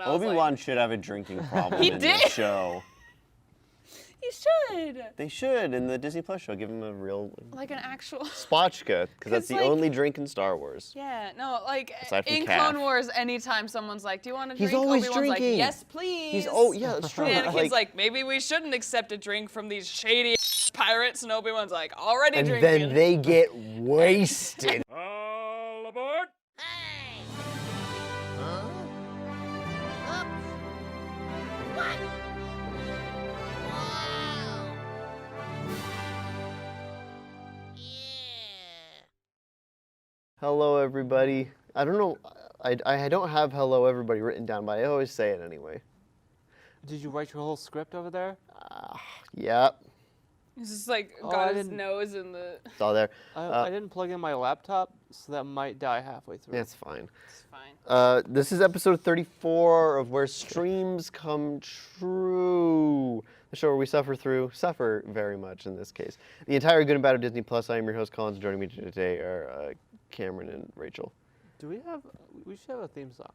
Obi-Wan should have a drinking problem in this show. He should. They should in the Disney Plus show. Give him a real Like an actual. Spotchka, because that's the only drink in Star Wars. Yeah, no, like in Clone Wars, anytime someone's like, "Do you want a drink?" He's always Obi-Wan's drinking. like, "Yes, please." Yeah, that's true. And Anakin's like, "Maybe we shouldn't accept a drink from these shady pirates," and Obi-Wan's like, "Already drinking." And then they get wasted. All aboard! Hey! Huh? Oops. What? Wow! Yeah. Hello, everybody. I don't know. I don't have hello, everybody written down, but I always say it anyway. Did you write your whole script over there? Yeah. He's just like got his nose in the. It's all there. I didn't plug in my laptop, so that might die halfway through. That's fine. It's fine. This is episode 34 of Where Streams Come True, the show where we suffer very much in this case. The entire Good and Bad of Disney Plus. I am your host, Collins. Joining me today are Cameron and Rachel. We should have a theme song.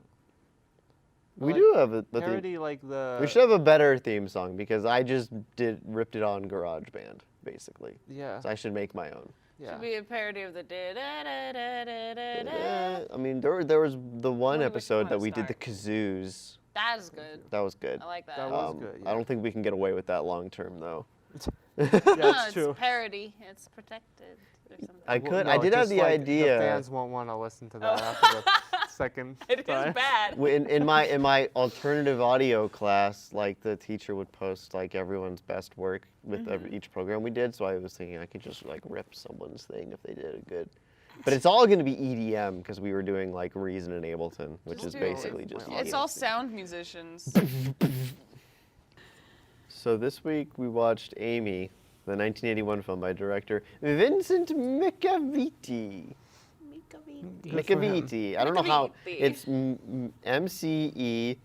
We do have a parody, like the. We should have a better theme song because I just ripped it on GarageBand, basically. Yeah. So I should make my own. Yeah. Should be a parody of the da da da da da da da. I mean, there was the one episode that wanna we did the start? kazoos. That is good. That was good. I like that. That was good. I don't think we can get away with that long term though. Yeah, No, it's true. It's parody. It's protected or something. I did have the idea. The fans won't want to listen to that after the second It time. is bad. In my alternative audio class, like the teacher would post like everyone's best work with each program we did. So I was thinking I could just like rip someone's thing if they did it good. But it's all going to be EDM because we were doing like Reason and Ableton, which is basically just. It's all sound musicians. So this week we watched Amy, the 1981 film by director Vincent Miccaviti. Miccaviti. I don't know how. It's Mceveeety.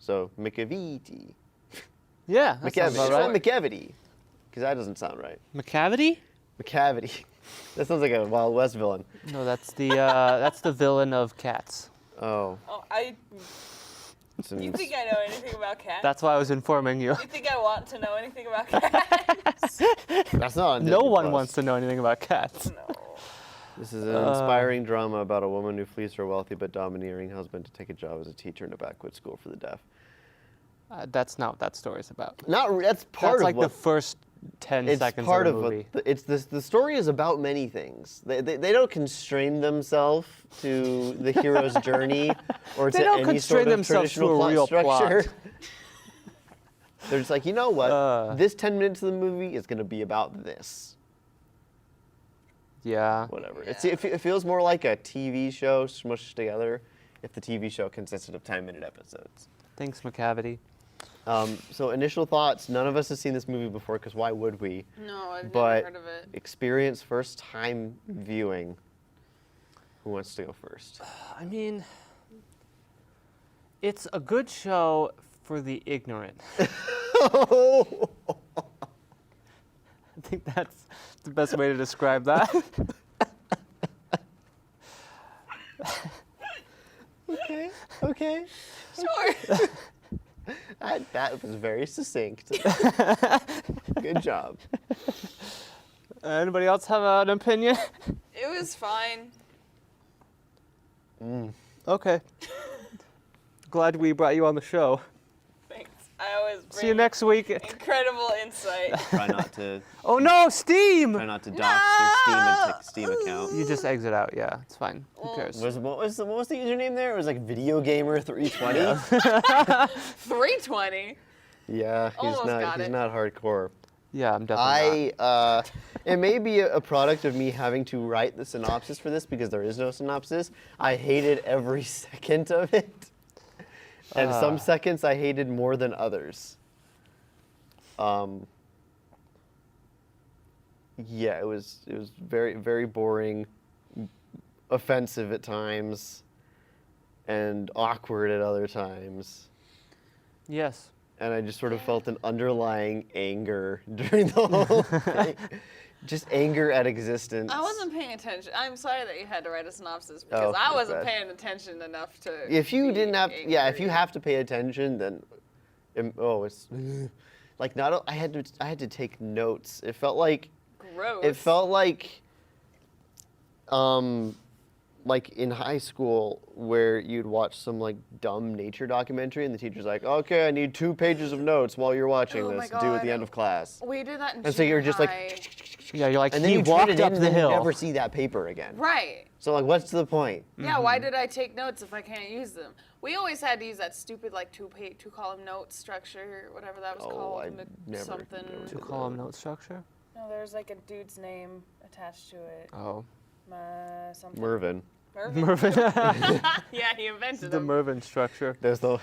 So Miccaviti. Yeah, that sounds about right. Miccavity. Because that doesn't sound right. McCavity? Miccavity. That sounds like a Wild West villain. No, that's the villain of Cats. Oh. Oh, you think I know anything about cats? That's why I was informing you. You think I want to know anything about cats? That's not on No Disney one Plus. wants to know anything about cats. No. This is an inspiring drama about a woman who flees her wealthy but domineering husband to take a job as a teacher in a backwoods school for the deaf. That's not what that story's about. That's part That's of like what, the first 10 it's seconds part of of the movie. what the story is about many things. They don't constrain themselves to the hero's journey or They to don't any constrain sort of themselves to traditional a real structure. plot. They're just like, you know what? This 10 minutes of the movie is going to be about this. Yeah. Whatever. Yeah. It feels more like a TV show smushed together if the TV show consisted of 10-minute episodes. Thanks, McCavity. So initial thoughts, none of us has seen this movie before because why would we? No, I've But never heard of it. experience first time viewing. Who wants to go first? I mean, it's a good show for the ignorant. I think that's the best way to describe that. Okay. Sure. That was very succinct. Good job. Anybody else have an opinion? It was fine. Okay. Glad we brought you on the show. Thanks. I always bring See you next week. incredible insight. Try not to Oh no, Steam! dox your Steam account. You just exit out, yeah, it's fine. Who cares? What was the username there? It was like Video Gamer 320. 320. Yeah, Almost got he's it. not hardcore. Yeah, I'm definitely not. It may be a product of me having to write the synopsis for this because there is no synopsis. I hated every second of it. And some seconds I hated more than others. Yeah, it was very, very boring, offensive at times, and awkward at other times. Yes. And I just sort of felt an underlying anger during the whole thing. Just anger at existence. I wasn't paying attention. I'm sorry that you had to write a synopsis Oh, because I that's wasn't bad. paying attention enough to. If you be didn't have, yeah, if you angry. have to pay attention, then, it's like not. I had to take notes. It felt like, Gross. like in high school where you'd watch some like dumb nature documentary and the teacher's like, okay, I need 2 pages of notes while you're watching Oh my this, due at the God. end of class. We did that in And so you're just like, high. Yeah, you're like, and then he you turn walked it up in and the then hill. you never see that paper again. Right. So like, what's the point? Yeah, why did I take notes if I can't use them? We always had to use that stupid like 2-column note structure, whatever that was Oh, called. I never something. did To column note structure? No, there's like a dude's name attached to it. Oh. Something. Mervin. Mervin. Mervin. Yeah, he invented The them. Mervin structure. There's the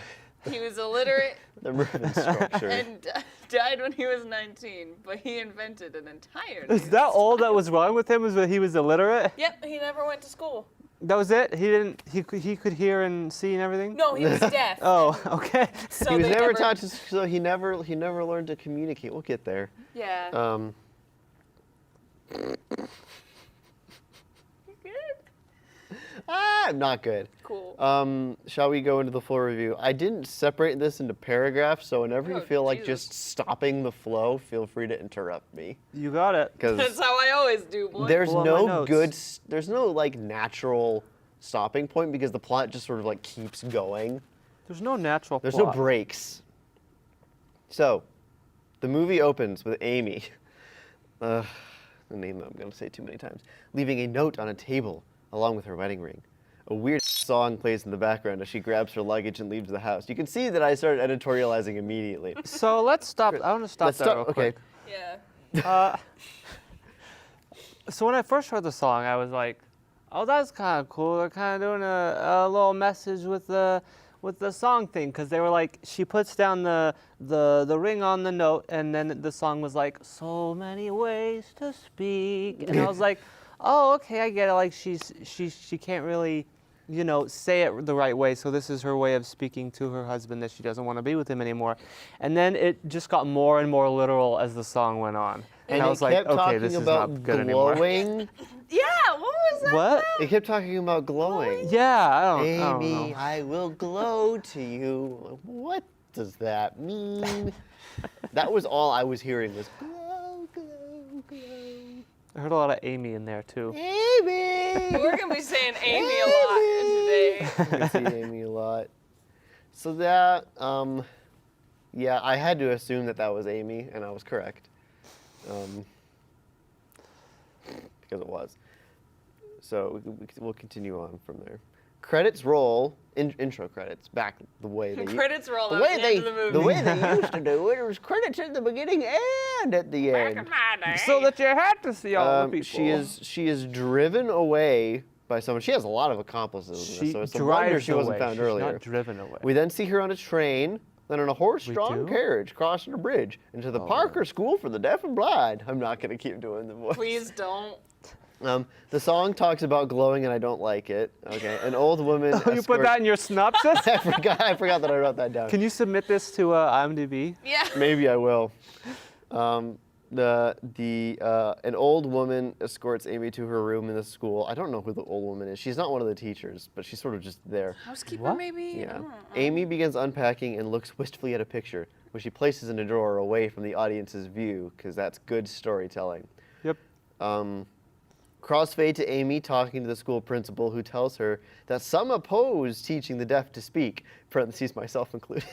He was illiterate Mervin structure. and died when he was 19, but he invented an entire. Is new that all that was wrong with him? Was that he was illiterate? Yep, he never went to school. That was it? He didn't. He could hear and see and everything. No, he was deaf. Oh, okay. So He was they never taught to, so he never learned to communicate. We'll get there. Yeah. You good? I'm not good. Cool. Shall we go into the full review? I didn't separate this into paragraphs, so whenever you Oh, feel like Jesus. just stopping the flow, feel free to interrupt me. You got it. That's Because how I always do, boy. there's Pull out my no notes. good, there's no like natural stopping point because the plot just sort of like keeps going. There's no natural There's no plot. breaks. So, the movie opens with Amy, the name that I'm going to say too many times, leaving a note on a table along with her wedding ring. A weird song plays in the background as she grabs her luggage and leaves the house. You can see that I started editorializing immediately. So let's stop. I want to stop Let's that stop. real Okay. quick. Yeah. So when I first heard the song, I was like, "Oh, that's kind of cool. They're kind of doing a little message with the song thing," because they were like, she puts down the ring on the note, and then the song was like, "So many ways to speak," and I was like, "Oh, okay, I get it. Like she can't really, say it the right way. So this is her way of speaking to her husband that she doesn't want to be with him anymore." And then it just got more and more literal as the song went on. And I was like, kept okay, talking this is about not good anymore. glowing. Yeah, what was that? What? It kept talking about glowing. Yeah, I don't Amy, know. I will glow to you. What does that mean? That was all I was hearing was glow, glow, glow. I heard a lot of Amy in there too. Amy! We're gonna be saying Amy a lot today. I see Amy a lot. So that, yeah, I had to assume that was Amy, and I was correct. Because it was. So we'll continue on from there. Credits roll, intro credits, back the way they Credits roll the at way the they end of the movie. the way they used to do it. It was credits at the beginning and at the Back in end. my day. So that you had to see all the people. She is driven away by someone. She has a lot of accomplices. in this, She so it's a drives wonder she wasn't away. found She's earlier. not driven away. We then see her on a train, then on a horse-drawn do? carriage crossing a bridge into the Parker School for the Deaf and Blind. I'm not going to keep doing the voice. Please don't. The song talks about glowing, and I don't like it. Okay, an old woman. Oh, you put that in your synopsis? I forgot that I wrote that down. Can you submit this to IMDb? Yeah. Maybe I will. An old woman escorts Amy to her room in the school. I don't know who the old woman is. She's not one of the teachers, but she's sort of just there. Housekeeper, What? maybe? Yeah. I don't know. Amy begins unpacking and looks wistfully at a picture, which she places in a drawer away from the audience's view, because that's good storytelling. Yep. Crossfade to Amy talking to the school principal, who tells her that some oppose teaching the deaf to speak, parentheses myself included.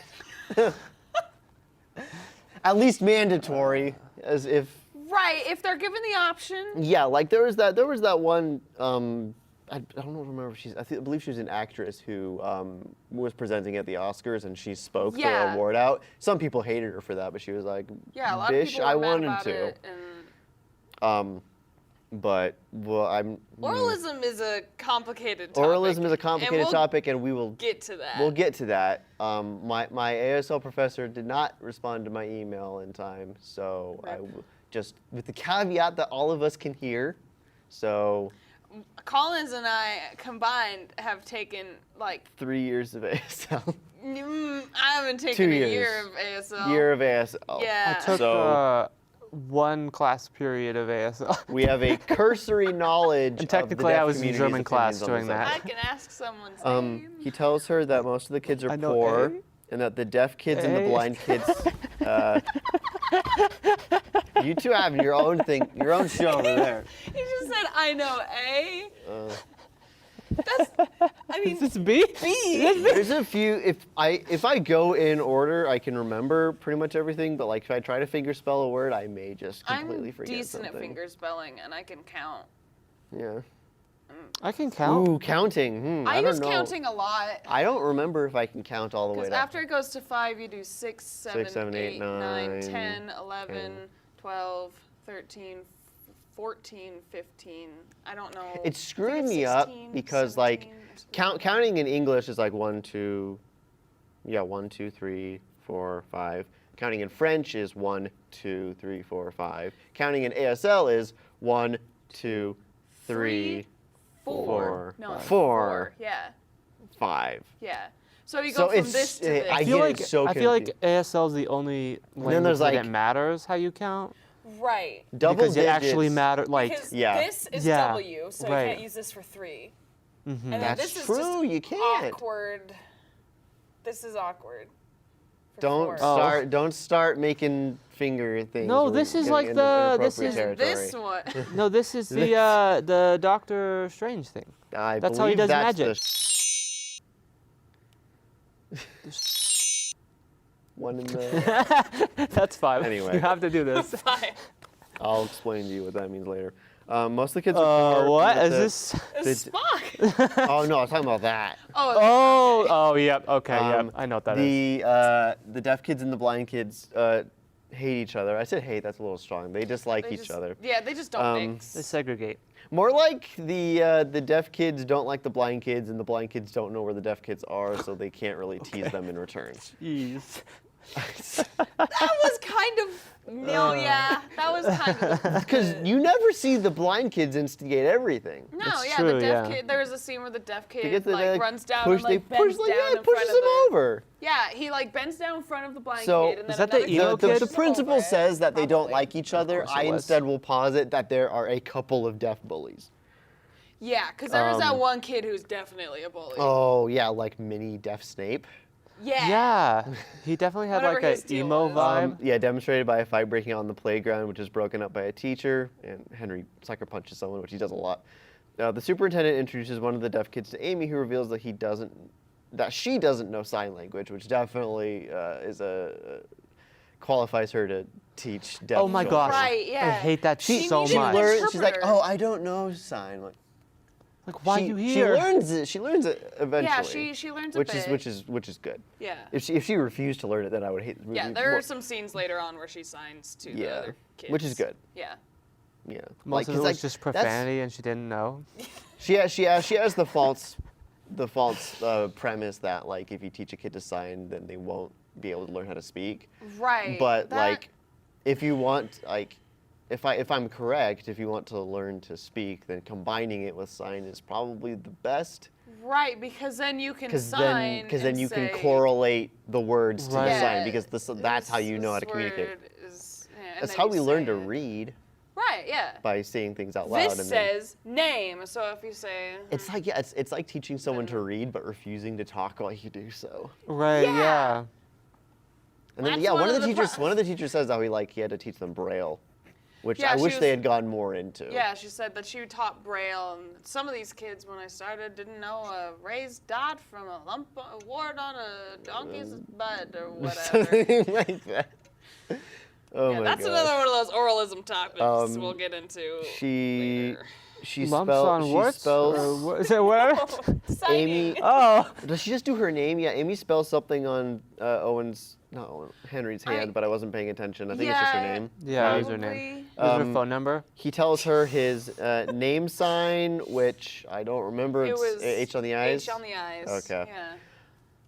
At least mandatory, as if. Right, if they're given the option. Yeah, like there was that one. I don't remember if I believe she was an actress who was presenting at the Oscars and she spoke Yeah. the award out. Some people hated her for that, but she was like, Yeah, a lot of "Bish, people I were mad wanted about to." it. And But I'm. oralism is a complicated topic. Oralism is a complicated and we'll topic, and we will get to that. We'll get to that. My ASL professor did not respond to my email in time, so I will just with the caveat that all of us can hear. So Collins and I combined have taken like 3 years of ASL. I haven't taken 2 a years. year of ASL. Year of ASL. Yeah. I took So- one class period of ASL. We have a cursory knowledge. And technically, of the I deaf was in community's German class opinions on doing the I subject. can ask someone's name. He tells her that most of the kids are I know poor, A. and that the deaf kids and the A. blind kids. You two have your own thing, your own show over there. He just said, I know A. I mean, Is this B? There's a few. If I go in order, I can remember pretty much everything. But like if I try to finger spell a word, I may just completely I'm forget decent something. at finger spelling, and I can count. Yeah. I can count. Ooh, counting. I I don't use know. counting a lot. I don't remember if I can count all the way Because up. after it goes to 5, you do 6, 7, 7, 8, 8, 9, 9, 10, 11, 10. 12, 13, 14, 15. I don't know. It's I think screwing it's me up 16, because like 17 or something. counting in English is like 1, 2, 3, 4, 5. Counting in French is 1, 2, 3, 4, 5. Counting in ASL is 1, 2, 3, 4, No, 4, Yeah, 5. yeah. So you So go from it's- this to this. I get it so I feel like confused. ASL is the only language there's, that like- it matters how you count. Right. Double because it actually digits. matters. Like, Because Yeah. this is Yeah, W, so you right. can't use this for 3. And then That's this is true, just you can't. awkward. This is awkward. for Don't 4. Oh. don't start making finger things. No, We're this is getting like into the- this inappropriate is- territory. This one. no, this is the Doctor Strange thing. I That's how he believe does that's magic. One in the. That's fine. Anyway. You have to do this. Fine. I'll explain to you what that means later. Most of the kids are poor. What with is the- this? It's Spock. Oh no, I was talking about that. Oh, yep. Okay, yep. I know what that is. The deaf kids and the blind kids hate each other. I said hate. That's a little strong. They dislike They each just- other. Yeah, they just don't mix. They segregate. More like the deaf kids don't like the blind kids, and the blind kids don't know where the deaf kids are, so they can't really tease them in return. Jeez. That was kind of no, yeah. That was kind of Because you never see the blind kids instigate everything. no, It's yeah. true, the deaf yeah. kid. There was a scene where the deaf They kid get the- like they, like, runs down push, and like they push, bends like, down yeah, in pushes front of them the. over. Yeah, he like bends down in front of the blind So- kid, and then Is that the another emo kid kid? The pushes principal over. says that they don't Probably. like each other. course it I was. instead will posit that there are a couple of deaf bullies. Yeah, because there was that one kid who's definitely a bully. Oh yeah, like mini deaf Snape. Yeah. Yeah, he definitely had Whatever like his a deal emo was. vibe. Yeah, demonstrated by a fight breaking out on the playground, which is broken up by a teacher, and Henry sucker punches someone, which he does a lot. The superintendent introduces one of the deaf kids to Amy, who reveals that she doesn't know sign language, which definitely qualifies her to teach deaf Oh my children. gosh, Right, I yeah. hate that She so needed much. learn- She's like, interpreter. oh, I don't know sign. Like, why she, you here? She learns it. She learns it eventually. Yeah, she learns a which bit. is good. Yeah. If she refused to learn it, then I would hate. Yeah, there are some scenes later on where she signs to the Yeah, other kids. which is good. Yeah. Yeah, Most of it 'cause, was just that's- profanity, and she didn't know. She has the false premise that like if you teach a kid to sign, then they won't be able to learn how to speak. Right. But that- like, if you want like, if I'm correct, if you want to learn to speak, then combining it with sign is probably the best. Right, because then you can Because sign. then you say, can correlate the words to Right. the Yeah, sign because that's how you know how to this communicate. word is- yeah, and That's then how you we learn say to it. read, Right. Yeah. by saying things out loud. This and then, says name, so if you say. it's like it's like teaching someone to read but refusing to talk while you do so. Right? Yeah. Yeah. And then That's yeah, one one of of the the teachers pro- one of the teachers says how he had to teach them Braille, which Yeah, I she wish was- they had gone more into. Yeah, she said that she taught Braille, and some of these kids, when I started, didn't know a raised dot from a wart on a donkey's butt or whatever. Something like that. Oh Yeah, my that's gosh. another one of those oralism topics Um, we'll get into She later. she Lumps spell- on she warts? spells Or what, is it what? Amy. Oh. Does she just do her name? Yeah, Amy spells something on Henry's hand, but I wasn't paying attention. I think it's just her Yeah, name. Yeah, it was her name. Probably. Is her phone number? He tells her his name sign, which I don't remember. It It's was H on the eyes. H on the eyes. Okay. Yeah.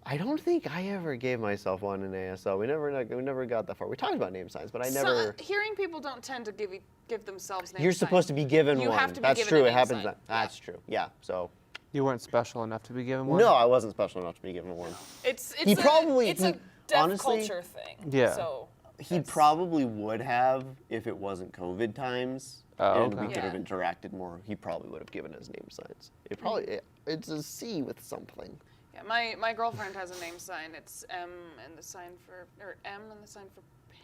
I don't think I ever gave myself one in ASL. We never got that far. We talked about name signs, but I never. Hearing people don't tend to give themselves names. You're supposed to be given You one. have to be That's given true. a It name happens. sign. That's true. Yeah. So. You weren't special enough to be given one? No, I wasn't special enough to be given one. It's He probably- it's he- a deaf honestly- culture thing. Yeah. So He probably would have if it wasn't COVID times. Oh, and okay. we could have Yeah. interacted more. He probably would have given us name signs. It's a C with something. Yeah, my girlfriend has a name sign. It's M and the sign for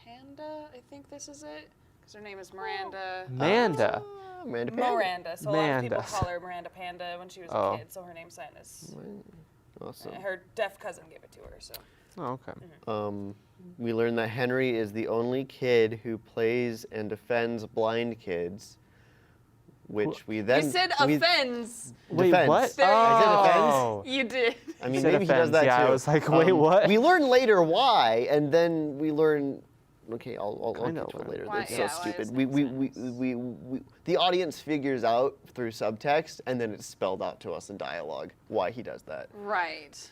panda. I think this is it. Because her name is Miranda. Amanda. Miranda Panda. Miranda. So a lot of people Miranda. call her Miranda Panda when she was Oh. a kid. So her name sign is. Awesome. Her deaf cousin gave it to her. So. Oh, okay. We learned that Henry is the only kid who plays and defends blind kids, which we then You said offends. Wait, defense. what? There you I said offense. Oh. You did. I mean, Said maybe he does offense, that yeah, too. I was like, wait, what? We learn later why, and then we learn. Okay, I'll get Kinda to it later. Why- That's yeah, so why stupid. is We the audience figures out through subtext, and then it's spelled out to us in dialogue why he does that. Right.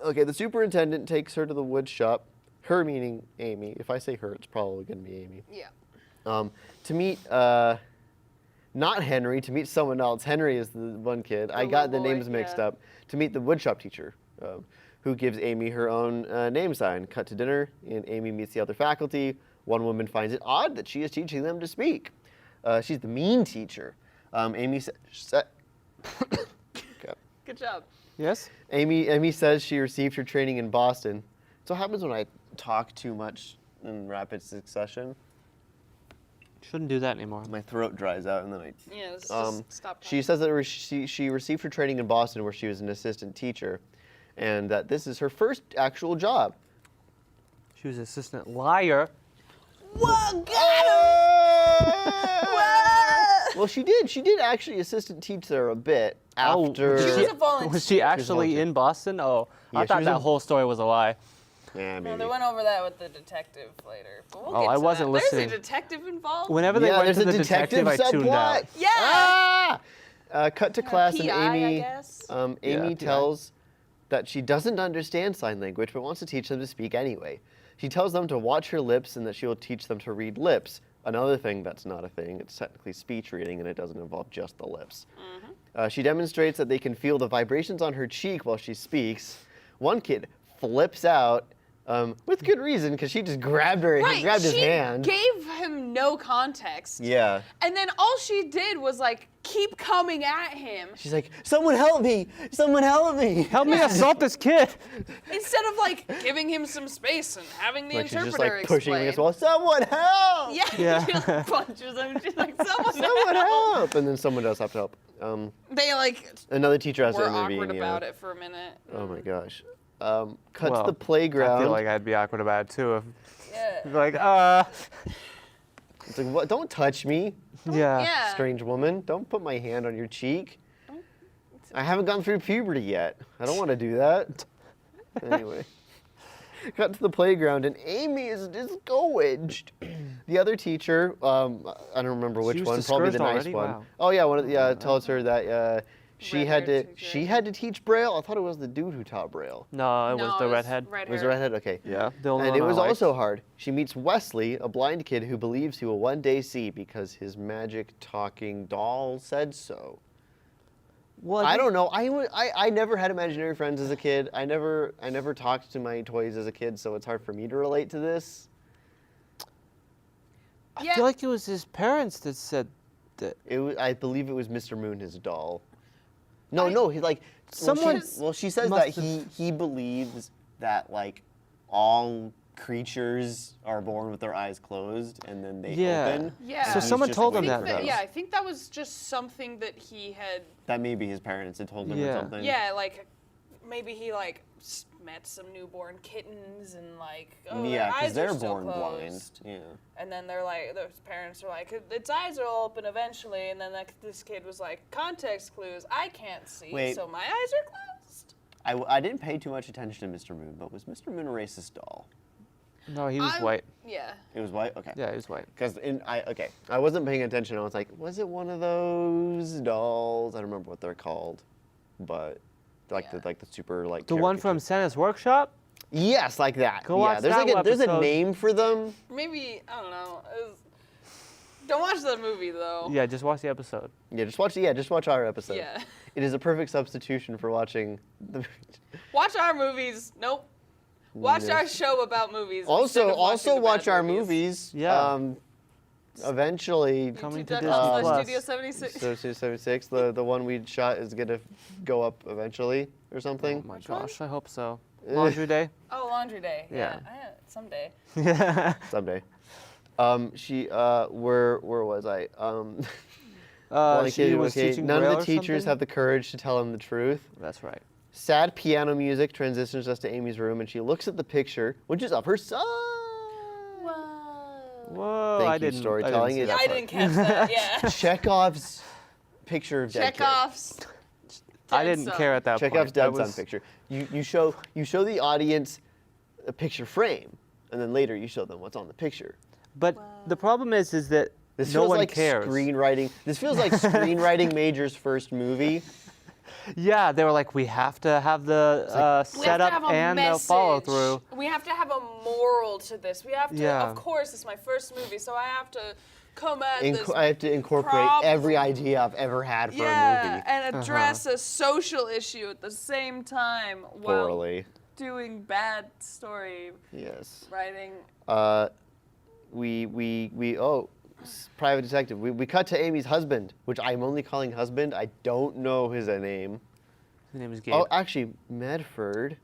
Okay, the superintendent takes her to the wood shop. Her meaning Amy. If I say her, it's probably going to be Amy. Yeah. To meet, not Henry, to meet someone else. Henry is the one kid. I got the little boy, names mixed yeah. up. To meet the woodshop teacher, who gives Amy her own name sign. Cut to dinner, and Amy meets the other faculty. One woman finds it odd that she is teaching them to speak. She's the mean teacher. Amy said, okay. Good job. Yes? Amy says she received her training in Boston. So what happens when I talk too much in rapid succession? Shouldn't do that anymore. My throat dries out, and then I. Yeah, just stop. She says that she received her training in Boston, where she was an assistant teacher, and that this is her first actual job. She was assistant liar. Whoa, Well, she did actually assistant teach there a bit after. She was a volunteer. Was she actually volunteer. in Boston? Oh, Yeah, I she thought was that in- whole story was a lie. Yeah, No, maybe. they went over that with the detective later. But we'll Oh, get I to wasn't that. listening. There's a detective involved. Whenever they went there's to a the detective, I tuned out. subplot. Yeah. Ah! Cut to class, PI, and I Amy. guess. Amy PI. tells that she doesn't understand sign language, but wants to teach them to speak anyway. She tells them to watch her lips and that she will teach them to read lips. Another thing that's not a thing. It's technically speech reading, and it doesn't involve just the lips. She demonstrates that they can feel the vibrations on her cheek while she speaks. One kid flips out. With good reason, because she just grabbed Right. grabbed his she hand. gave him no context. Yeah. And then all she did was like keep coming at him She's like, someone help me! Someone help me! Help me assault this kid. instead of like giving him some space and having the Like she's just interpreter like pushing explain. against the wall. Someone help! Yeah, Yeah. she just punches him. She's like, someone Someone help. help! And then someone does have to help. They like Another teacher has were to intervene. awkward yeah. about it for a minute. Oh my gosh. Cut Well, to the playground. I feel like I'd be awkward about it too. Yeah. If, like, It's like, what? Don't touch me, yeah. Yeah. strange woman. Don't put my hand on your cheek. I haven't gone through puberty yet. I don't want to do that. Anyway. Cut to the playground, and Amy is discouraged. The other teacher, I don't remember which was one, probably the discouraged nice already? one. Wow. Oh yeah, one of the, tells her that she had to Red-haired teacher, I had to teach Braille. I thought it was the dude who taught Braille. No, it was the redhead. Red Was it hair. redhead? Okay. Yeah, the only And one it I was liked. also hard. She meets Wesley, a blind kid who believes he will one day see because his magic talking doll said so. Well, I don't know. I never had imaginary friends as a kid. I never talked to my toys as a kid, so it's hard for me to relate to this. I Yeah. feel like it was his parents that said that. I believe it was Mr. Moon, his doll. No, he like Someone Well, she says must that have- he believes that like all creatures are born with their eyes closed and then they Yeah. open. Yeah. So and he's someone just told him waiting that, for though. those. Yeah, I think that was just something that he had. That maybe his parents had told him or Yeah. something. Yeah, like maybe he like met some newborn kittens and like oh, Yeah, their eyes they're are still born blind. closed. Yeah. And then they're like, their parents are like, its eyes will open eventually. And then this kid was like, context clues, I can't see, Wait. so my eyes are closed. I didn't pay too much attention to Mr. Moon, but was Mr. Moon a racist doll? No, he was white. Yeah. It was white? Okay. Yeah, he was white. Because I wasn't paying attention. I was like, was it one of those dolls? I don't remember what they're called, but like Yeah. the super like. The one from caricature- Santa's Workshop? Yes, like that. Go yeah, watch there's that like there's a episode. name for them. Maybe, I don't know. Don't watch the movie though. Yeah, just watch the episode. Yeah, just watch our episode. Yeah. It is a perfect substitution for watching the. Watch our movies. Nope. Watch our show about movies. instead Also, of watching the watch bad our movies. movies. Yeah. Eventually, Coming to YouTube.com Disney Plus. Studio 76. so 76. The one we shot is gonna go up eventually or something. Oh my Which one? gosh, I hope so. Laundry Day. Oh, laundry day. Yeah. Someday. Someday. Where was I? She was teaching None Braille of the or teachers something? have the courage to tell him the truth. That's right. Sad piano music transitions us to Amy's room, and she looks at the picture, which is of her son. Whoa, Thank I you, didn't. storytelling. I didn't see Yeah, that I part. didn't catch that. Yeah. Chekhov's picture of dead kid. Chekhov's. I dead didn't son. care at that Chekhov's point. That dead son was- picture. You show the audience a picture frame, and then later you show them what's on the picture. But the problem is that This no feels one like cares. screenwriting. This feels like screenwriting major's first movie. Yeah, they were like, we have to have the We have to setup have a and the follow through. We have to have a moral to this. We have to, Yeah. of course, it's my first movie, so I have to come at this. I have to incorporate every idea I've ever had for a Yeah, movie. and address a social issue at the same time while Poorly. doing bad story Yes. writing. Private detective. We cut to Amy's husband, which I'm only calling husband. I don't know his name. His name is Gabe. Oh, actually, Medford.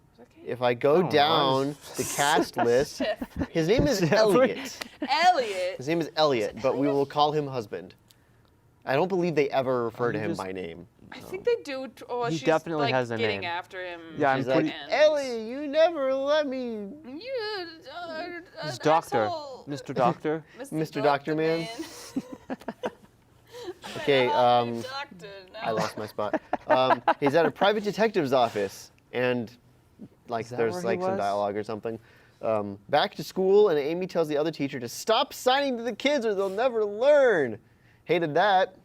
If I go know. down the cast list, his name is Elliot. Elliot. His name is Elliot, but we will call him husband. I don't believe they ever refer to he him just- by name. I think they do. Or He she's definitely like has a getting name. after him. Yeah, I'm He's at like, the end. Elliot, you never let me. You, He's an Doctor. asshole. Mr. Doctor. Mr. Doctor Man. Okay, Doctor, I no. lost my spot. He's at a private detective's office, and like that there's where he like some was? dialogue or something. Back to school, and Amy tells the other teacher to stop signing to the kids or they'll never learn. Hated that.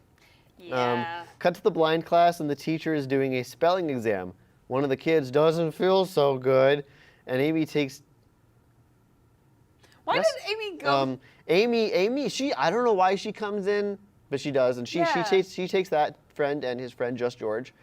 Yeah. Cut to the blind class, and the teacher is doing a spelling exam. One of the kids doesn't feel so good, and Amy takes. Why Yes. did Amy go? Amy, I don't know why she comes in, but she does, and she Yeah. takes that friend and his friend Just George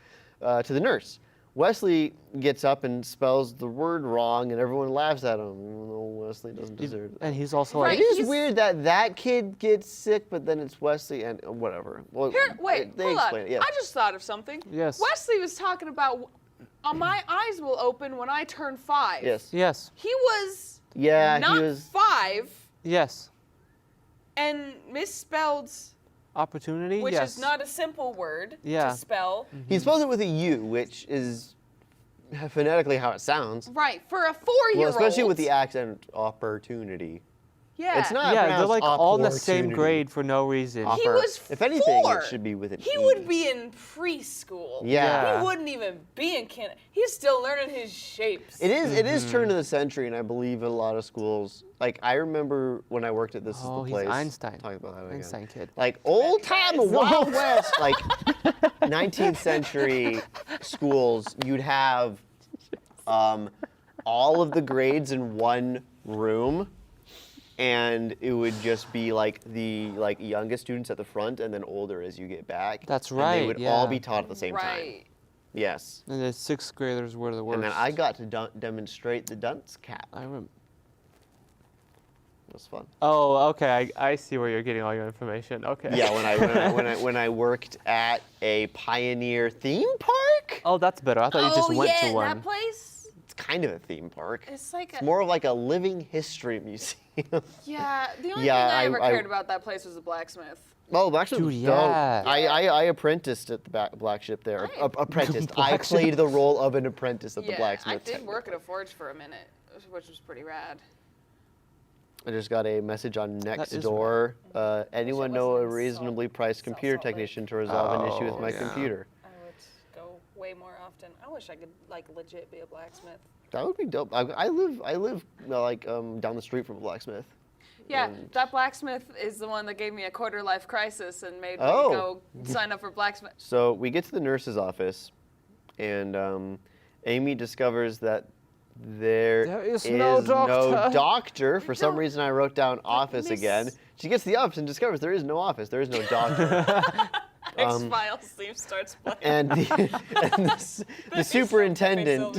to the nurse. Wesley gets up and spells the word wrong, and everyone laughs at him. Even though Wesley doesn't deserve it. And he's also Right. like, It is weird that kid gets sick, but then it's Wesley and whatever. Well, Here, wait, they hold on. explain it. Yeah. I just thought of something. Yes. Wesley was talking about, my eyes will open when I turn 5. Yes. yes, He was Yeah, not he was. 5 yes. and misspelled, Opportunity, Which yes. is not a simple word Yeah. to spell. He spells it with a U, which is phonetically how it sounds. right, for a 4-year-old. Well, especially with the accent, opportunity. Yeah. It's not. Yeah, they're pronounced like all in the same opportunity. grade for no reason. He was If anything, 4. it should be with an He E. would be in preschool. Yeah. He wouldn't even be in kindergarten. He's still learning his shapes. It is turn of the century, and I believe in a lot of schools. Like I remember when I worked at This Oh, Is he's the Place. Einstein. Talking about that again. Einstein kid. Like old time Wild West, like 19th century schools, you'd have all of the grades in one room, and it would just be like the youngest students at the front, and then older as you get back. That's And right, they would all yeah. be taught at the same time. Right. Yes. And the sixth graders were the worst. And then I got to demonstrate the dunce cap. I remember. It was fun. Oh, okay. I see where you're getting all your information. Okay. Yeah, when I worked at a Pioneer theme park. Oh, that's better. I thought you just went to one. that place. It's kind of a theme park. It's like It's a, more of like a living history museum. yeah. The only Yeah, thing I ever I- cared about that place was the blacksmith. Oh, actually, Dude, yeah. I apprenticed at the black ship there. Right. Apprenticed. I Black played the role of an apprentice at the Yeah, blacksmith. I did work at a forge for a minute, which was pretty rad. I just got a message on is Nextdoor. Anyone know a wasn't in reasonably priced computer Salt Lake. technician to resolve an issue with Oh, my yeah. computer? I would go way more often. I wish I could like legit be a blacksmith. That would be dope. I live like down the street from a blacksmith. Yeah, And- that blacksmith is the one that gave me a quarter-life crisis and made me Oh. go sign up for blacksmith. So we get to the nurse's office, and Amy discovers that there is no doctor. doctor. For some don't- reason, I wrote down office miss- again. She gets to the office and discovers there is no office. There is no doctor. X-Files theme starts playing. and the superintendent,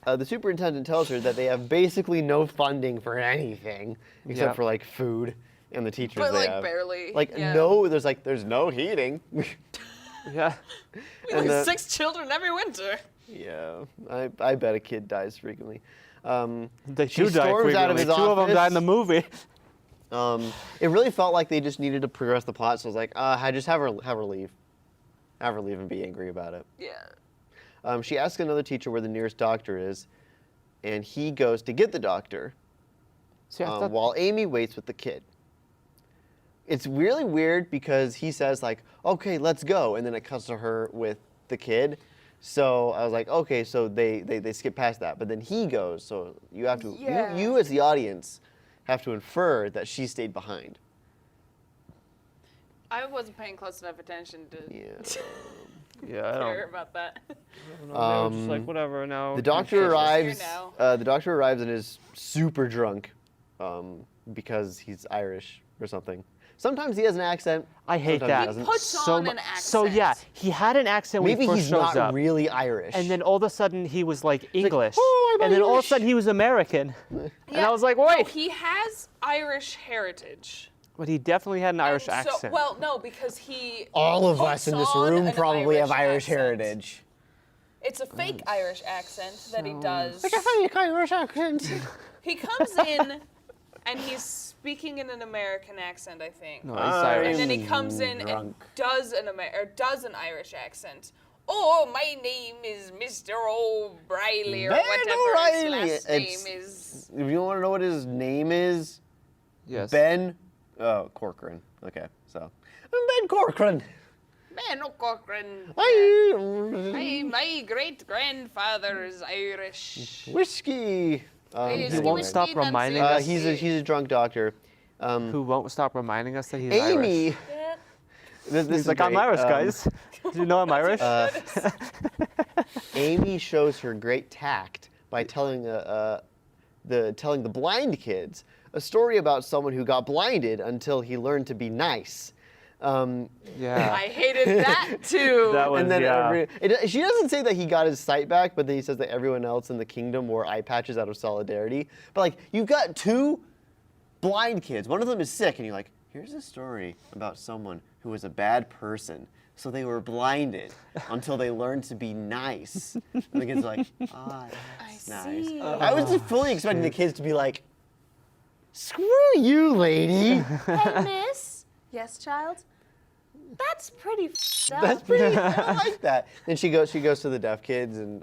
the superintendent tells her that they have basically no funding for anything except Yeah. for like food and the teachers But they like have. barely. Like yeah. there's no heating. Yeah. We and lose the- 6 children every winter. Yeah, I bet a kid dies frequently. They She do die storms out of frequently. his 2 of them die in the office. movie. It really felt like they just needed to progress the plot, so I was like, I just have her leave. Have her leave and be angry about it. Yeah. She asks another teacher where the nearest doctor is, and he goes to get the doctor See, I thought, while Amy waits with the kid. It's really weird because he says like, okay, let's go, and then it cuts to her with the kid. So I was like, okay, so they skip past that, but then he goes, so you have to, Yeah. you as the audience have to infer that she stayed behind. I wasn't paying close enough attention to Yeah. yeah, I care don't about that. know. They were just like, whatever, now. The doctor Here arrives. now. The doctor arrives and is super drunk, because he's Irish or something. Sometimes he has an accent. I hate sometimes that. He doesn't. puts so on mu- an So yeah, accent. he had an accent when Maybe he first he's shows not up. really Irish. And then all of a sudden he was like English. "Oh, I'm and then all of a Irish." sudden he was American. And I was like, No, wait. he has Irish heritage. But he definitely had an Irish And so- accent. well, no, because he. all of puts us in this on room an probably have Irish accent. heritage. It's a fake Irish accent that he does. fake Irish accent. He comes in and he's speaking in an American accent, I think. no, he's Irish. And then he comes in and drunk. does an Irish accent. Oh, my name is Mr. O'Reilly or Ben whatever O'Reilly. his last name It's- is. If you want to know what his name is, Yes. Ben Corcoran. Okay, so Ben Corcoran. Man, O'Cochran. My great grandfather is Irish. Whiskey. He won't stop Nancy. reminding us. He's a drunk doctor. Who won't stop reminding us that he's Amy. Irish. This He's is like, I'm great. Irish, guys. Do you know I'm Irish? Amy shows her great tact by telling the blind kids a story about someone who got blinded until he learned to be nice. yeah. I hated that too. That was, And then yeah. she doesn't say that he got his sight back, but then he says that everyone else in the kingdom wore eye patches out of solidarity. But like, you've got 2 blind kids. One of them is sick, and you're like, here's a story about someone who was a bad person. So they were blinded until they learned to be nice. And the kids are like, that's nice. see. I was just fully expecting the kids to be like, screw you, lady. Hey, miss. Yes, child. That's pretty f***ed up. That's pretty. I like that. Then she goes to the deaf kids and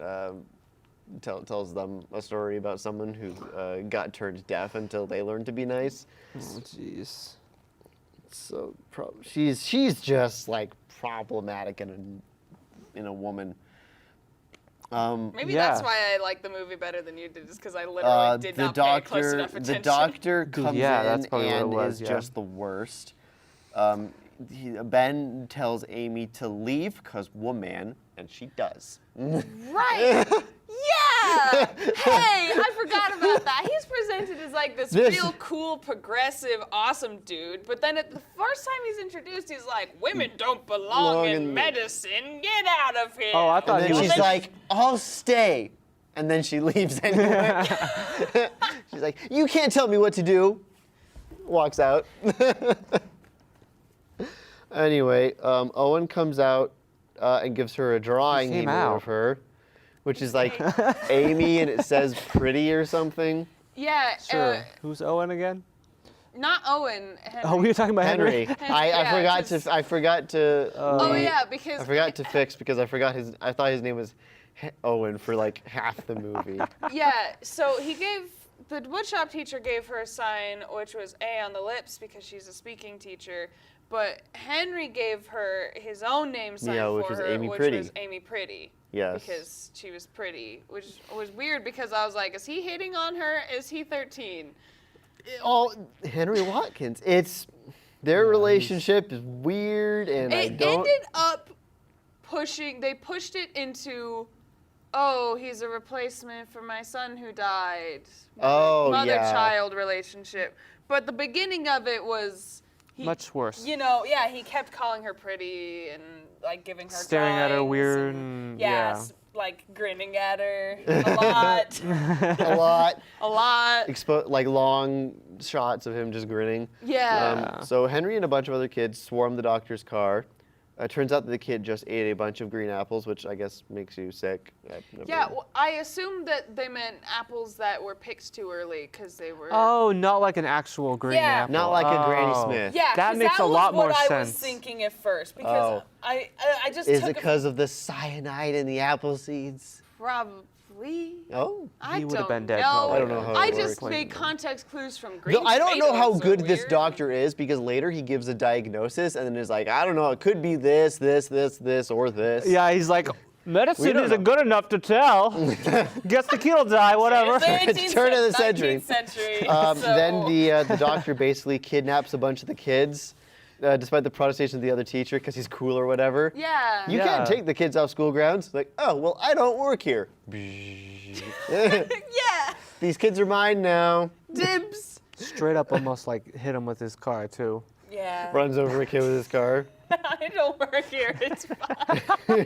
tells them a story about someone who got turned deaf until they learned to be nice. Oh, jeez. So she's just like problematic in a woman. Maybe Yeah. that's why I like the movie better than you did, just because I literally did not pay close enough attention. The doctor comes Yeah, that's in probably what it and was, is yeah. just the worst. Ben tells Amy to leave because woman, and she does. Right. Yeah. Hey, I forgot about that. He's presented as like this real cool, progressive, awesome dude, but then at the first time he's introduced, he's like, "Women don't belong in medicine. Get out of here." Oh, I thought And he then was. she's like, I'll stay. And then she leaves anyway. She's like, you can't tell me what to do. Walks out. Anyway, Owen comes out and gives her a drawing he came made out. of her, which is like Amy and it says pretty or something. Yeah. Sure. Who's Owen again? Not Owen. Henry. Oh, we were talking about Henry. I Yeah, forgot just- to I forgot to Oh yeah, because I forgot to fix because I thought his name was Owen for like half the movie. Yeah, so the woodshop teacher gave her a sign which was A on the lips because she's a speaking teacher, but Henry gave her his own name sign Yeah, which for was her, Amy which Pretty. was Amy Pretty. Yes. Because she was pretty, which was weird because I was like, is he hitting on her? Is he 13? Oh, Henry Watkins. It's their relationship is weird, and I It don't. ended up they pushed it into, oh, he's a replacement for my son who died. Oh, yeah. Mother-child relationship. But the beginning of it was, Much worse. You know, yeah, he kept calling her pretty and like giving her Staring at her drawings weird and, and- yeah. like grinning at her a lot. A lot. A lot. Like long shots of him just grinning. Yeah. So Henry and a bunch of other kids swarm the doctor's car. Turns out that the kid just ate a bunch of green apples, which I guess makes you sick. Yeah, well, I assumed that they meant apples that were picked too early because they were. Oh, not like an actual green Yeah. apple. Not like a Granny Oh. Smith. Yeah, That 'cause makes that a was lot more what I sense. was thinking at first because Oh. I just Is took it because of the cyanide in the apple seeds? probably. Oh. I would've don't been dead know. probably. I don't know how I it just works. made context clues from green. I don't know how tomatoes good are this weird. doctor is because later he gives a diagnosis and then is like, I don't know, it could be this, or this. Yeah, he's like, We medicine don't isn't know. good enough to tell. Guess the kid will die, whatever. It's the It's turn of the century. 19th century. Then so- the doctor basically kidnaps a bunch of the kids, despite the protestation of the other teacher because he's cool or whatever. Yeah. You Yeah. can't take the kids off school grounds. Like, oh, well, I don't work here. Yeah. These kids are mine now. Dibs. Straight up almost like hit him with his car, too. Yeah. Runs over a kid with his car. I don't work here. It's fine.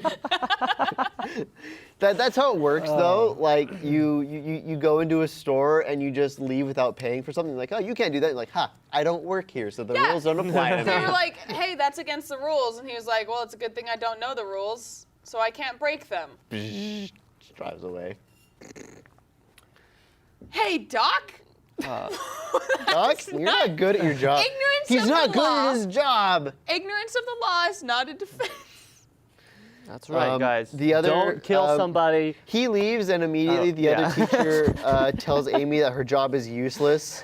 That's how it works, though. Like, you go into a store and you just leave without paying for something. Like, oh, you can't do that. You're like, ha, I don't work here, so the Yeah. rules don't apply to They me. were like, hey, that's against the rules. And he was like, well, it's a good thing I don't know the rules, so I can't break them. Just drives away. Hey, Doc. Doc, you're not good at your job. Ignorance He's of not the good law. at his job. Ignorance of the law is not a defense. That's right, guys. the other, Don't kill somebody. He leaves, and immediately the yeah. other teacher tells Amy that her job is useless.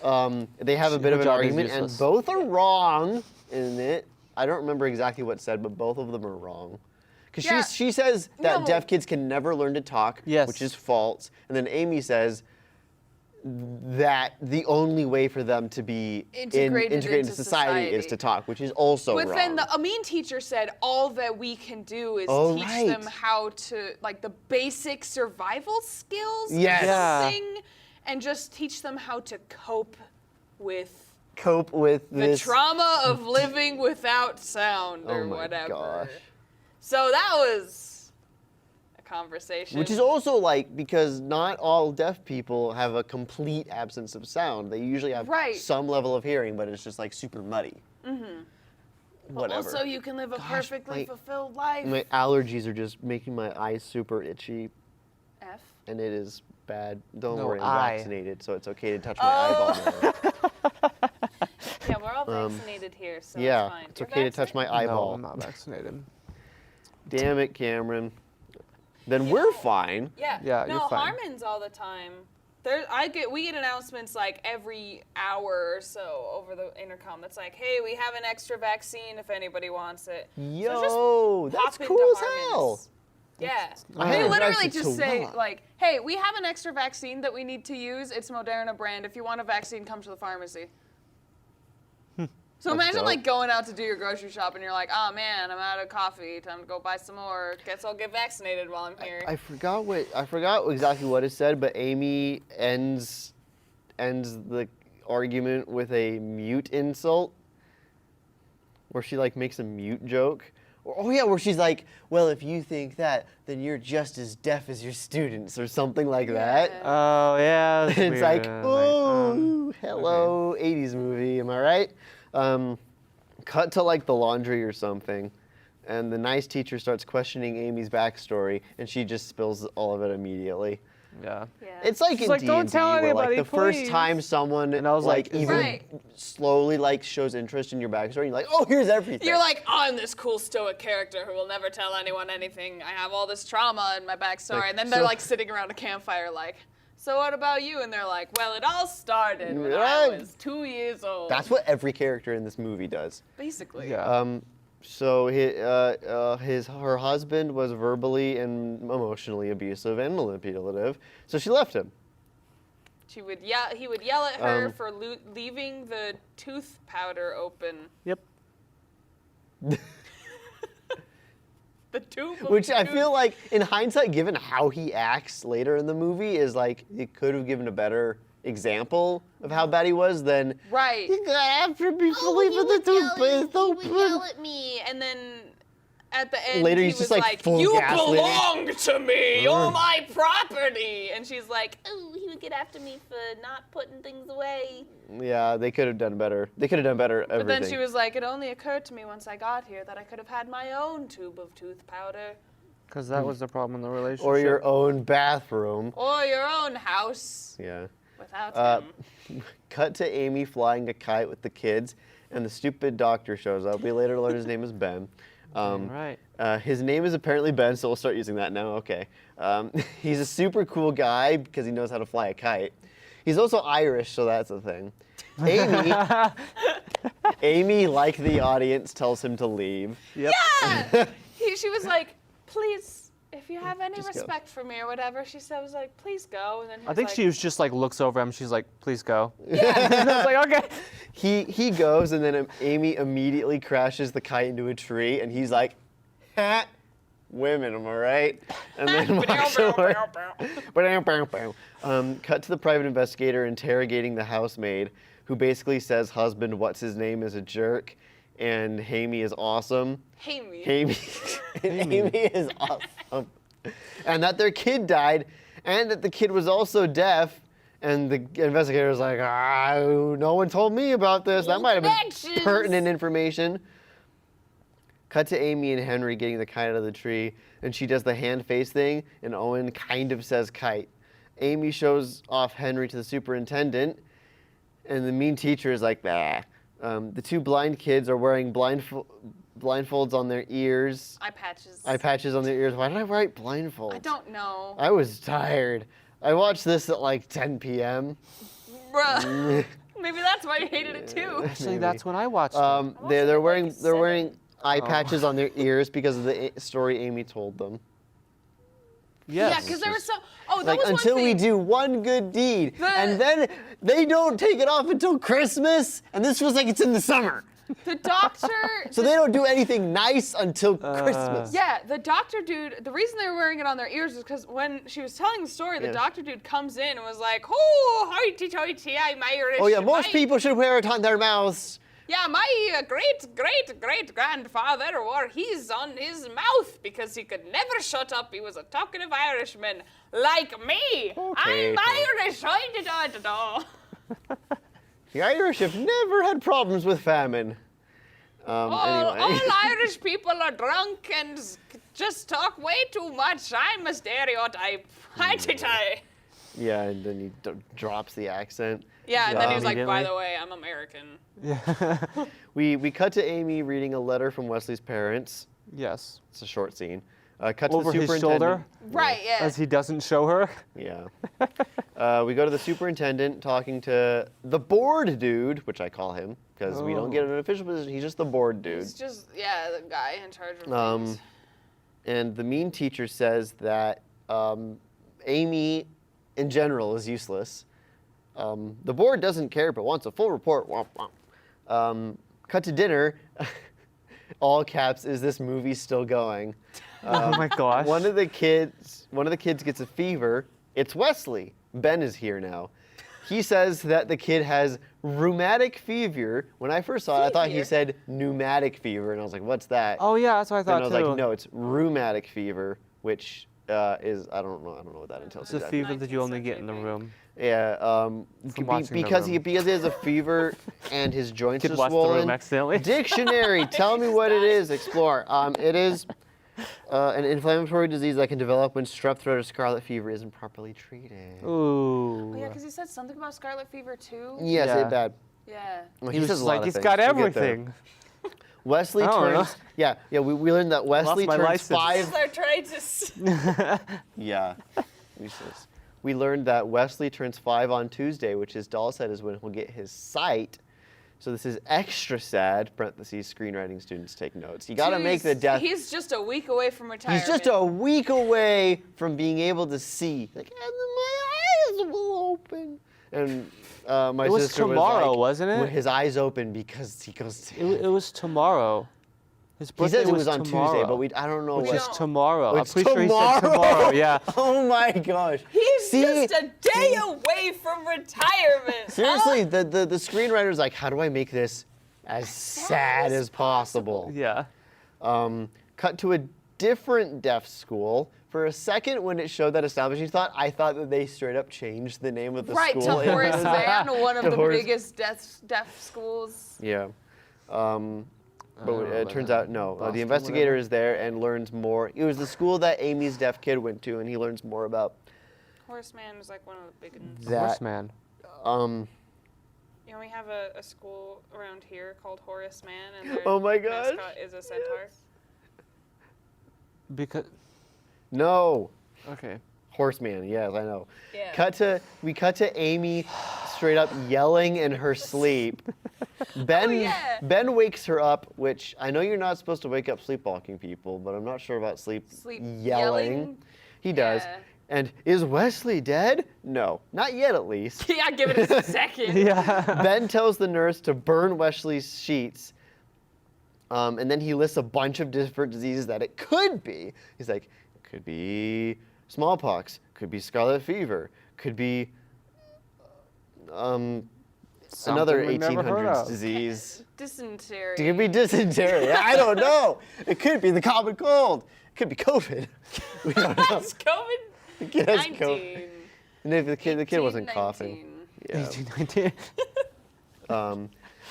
They have a bit Her of an job is argument, and useless. both are wrong in it. I don't remember exactly what's said, but both of them are wrong. Because Yeah. she says that No. deaf kids can never learn to talk, Yes. which is false. And then Amy says that the only way for them to be Integrated into into society is society. to talk, which is also But wrong. then the Amin teacher said all that we can do is Oh, teach right. them how to, like, the basic survival skills Yes. or Yeah. something, and just teach them how to cope with Cope with the this. trauma of living without sound Oh or my whatever. gosh. So that was a conversation. Which is also like, because not all deaf people have a complete absence of sound. They usually have Right. some level of hearing, but it's just like super muddy. Mm-hmm. Whatever. Also, you can live a perfectly my- fulfilled life. My allergies are just making my eyes super itchy, F. and it is bad. Don't No, worry, I'm eye. vaccinated, so it's okay to touch my eyeball now. Yeah, we're all vaccinated here, so Yeah, it's fine. it's You're okay to touch my No, eyeball. I'm not vaccinated. Damn it, Cameron. Then we're fine. Yeah. Yeah, no, you're fine. Harmon's all the time. We get announcements like every hour or so over the intercom. That's like, hey, we have an extra vaccine if anybody wants it. Yo, Pop that's into cool as Harmon's. hell. Yeah. I They haven't literally vaccinated just so say well. like, hey, we have an extra vaccine that we need to use. It's Moderna brand. If you want a vaccine, come to the pharmacy. So That's imagine dope. like going out to do your grocery shop and you're like, oh man, I'm out of coffee. Time to go buy some more. Guess I'll get vaccinated while I'm here. I forgot exactly what it said, but Amy ends the argument with a mute insult, where she like makes a mute joke. Oh yeah, where she's like, well, if you think that, then you're just as deaf as your students, or something like that. Oh, yeah. that's It's weird. like, oh. ooh, hello, 80s movie, am I right? Cut to like the laundry or something, and the nice teacher starts questioning Amy's backstory, and she just spills all of it immediately. Yeah. Yeah. It's like in like, D&D, "Don't tell where like anybody, the first please." time someone And I was like, is even Right. slowly like shows interest in your backstory, you're like, oh, here's everything. You're like, I'm this cool stoic character who will never tell anyone anything. I have all this trauma in my backstory. Like, And then they're so- like sitting around a campfire like, so what about you? And they're like, well, it all started when I Right. was 2 years old. That's what every character in this movie does. Basically. Yeah. So her husband was verbally and emotionally abusive and manipulative, so she left him. He would yell at her Um, for leaving the tooth powder open. Yep. The tube of Which I tooth- feel like, in hindsight, given how he acts later in the movie, is like, it could have given a better example of how bad he was than, Right. you got after me for Oh, leaving the toothpaste he would yell open. at me. And then at the end, Later, he he's was just, like, full "You gaslighting." belong to me. You're my property." And she's like, "Oh, he would get after me for not putting things away." Yeah, they could have done better. They could have done better everything. But then she was like, "It only occurred to me once I got here that I could have had my own tube of tooth powder, Because that was the problem in the relationship. Or your own bathroom. or your own house Yeah. without him." Cut to Amy flying a kite with the kids, and the stupid doctor shows up. We later learn his name is Ben. Right. His name is apparently Ben, so we'll start using that now. Okay. He's a super cool guy because he knows how to fly a kite. He's also Irish, so that's a thing. Amy, like the audience, tells him to leave. Yep. Yeah! She was like, "Please, if you have any Just go." respect for me or whatever," she said, was like, "Please go." And then he I was think like, she was just like looks over him. She's like, please go. And I was like, okay. He goes, and then Amy immediately crashes the kite into a tree, and he's like, "Ha, women, am I right?" And then walks away. Cut to the private investigator interrogating the housemaid, who basically says husband, what's his name, is a jerk, and Amy is awesome. "Amy." Amy is awesome. And that their kid died, and that the kid was also deaf. And the investigator was like, no one told me about this. That might have been Connections. pertinent information. Cut to Amy and Henry getting the kite out of the tree, and she does the hand face thing, and Owen kind of says kite. Amy shows off Henry to the superintendent, and the mean teacher is like, bah. The two blind kids are wearing blindfolds on their ears. Eye patches. Eye patches on their ears. Why did I write blindfolds? I don't know. I was tired. I watched this at like 10 p.m. Bruh. Maybe that's why you hated it too. Actually, Maybe. that's when I watched it. They're wearing like 7. eye patches on their ears because of the story Amy told them. Yes. Yeah, because there was some. Oh, that Like, was until one we thing. do one good deed, The- and then they don't take it off until Christmas, and this feels like it's in the summer. The doctor. So they don't do anything nice until Christmas. Yeah, the doctor dude, the reason they were wearing it on their ears is because when she was telling the story, the Yeah. doctor dude comes in and was like, "Oh, hoity-toity, I'm Irish." Oh yeah, most My- people should wear it on their mouths. Yeah, my great-great-great-grandfather wore his on his mouth because he could never shut up. He was a talkative Irishman, like me. Okay, I'm fine. Irish, hoity-toity. The Irish have never had problems with famine. All Anyway. Irish people are drunk and just talk way too much. I'm a stereotype. Hi-ti-ti. Yeah, and then he drops the accent. Yeah, and then he was like, "By Immediately. the way, I'm American." We cut to Amy reading a letter from Wesley's parents. Yes. It's a short scene. Cut to Over the his superintendent. shoulder, Right, yeah. as he doesn't show her. Yeah. We go to the superintendent talking to the board dude, which I call him because we don't get an official position. He's just the board dude. He's just, yeah, the guy in charge of things. And the mean teacher says that Amy, in general, is useless. The board doesn't care but wants a full report. Womp womp. Cut to dinner. All caps, is this movie still going? Oh my gosh. One of the kids gets a fever. It's Wesley. Ben is here now. He says that the kid has rheumatic fever. When I first saw it, I thought he Fever? said pneumatic fever, and I was like, "What's that?" Oh yeah, that's what I and thought I was too. like, "No, it's rheumatic fever," which is I don't know what that entails. It's a exactly. fever that you only get in the 19th room. Yeah, From watching The because Room. he has a fever and his joints Kid are watched The Room swollen. accidentally. Dictionary, tell me what it is. Explore. It is an inflammatory disease that can develop when strep throat or scarlet fever isn't properly treated. Ooh. Oh, yeah, because he said something about scarlet fever too. Yes, Yeah. it's bad. Yeah. Well, He was says just a lot like, of it's things. got We'll get there. everything. Wesley I don't know. turns. Yeah. We learned that Wesley my turns license. 5. Arthritis. Yeah. We learned that Wesley turns 5 on Tuesday, which his doll said is when he'll get his sight. So this is extra sad. Parentheses, screenwriting students take notes. You got to make the death. He's just a week away from retirement. He's just a week away from being able to see. Like, and then my eyes will open. And my It was sister tomorrow, was like, wasn't it? "Well, his eyes open because he goes. It was tomorrow. His He birthday says it was on tomorrow, Tuesday, but I don't know which what. is tomorrow. Oh, I'm it's pretty sure he said tomorrow. Yeah. Oh my gosh. He's See? just a day away from retirement. Seriously, the screenwriter's like, how do I make this as sad as possible? Yeah. Cut to a different deaf school. For a second, when it showed that establishing thought, I thought that they straight up changed the name of the Right, school. to Horace Mann, one of To the Horace- biggest deaf schools. Yeah. But Oh, it turns out, no. Boston, The investigator whatever. is there and learns more. It was the school that Amy's deaf kid went to, and he learns more about Horace Mann is like one of the big ones. that. Horseman. You know, we have a school around here called Horace Mann, and their Oh my gosh. mascot is a centaur. Because No. okay. Horseman, yes, I know. Yeah. We cut to Amy straight up yelling in her sleep. Ben yeah. Ben wakes her up, which I know you're not supposed to wake up sleepwalking people, but I'm not sure about Sleep yelling. yelling? He does. Yeah. And is Wesley dead? No, not yet at least. Yeah, give it a second. Yeah. Ben tells the nurse to burn Wesley's sheets. And then he lists a bunch of different diseases that it could be. He's like, could be smallpox, could be scarlet fever, could be another Something we never heard 1800s of. disease. Dysentery. It could be dysentery. I don't know. It could be the common cold. It could be COVID. We don't know. It's COVID. The kid has 19. COVID. And if the kid wasn't coughing. 1819. Yeah.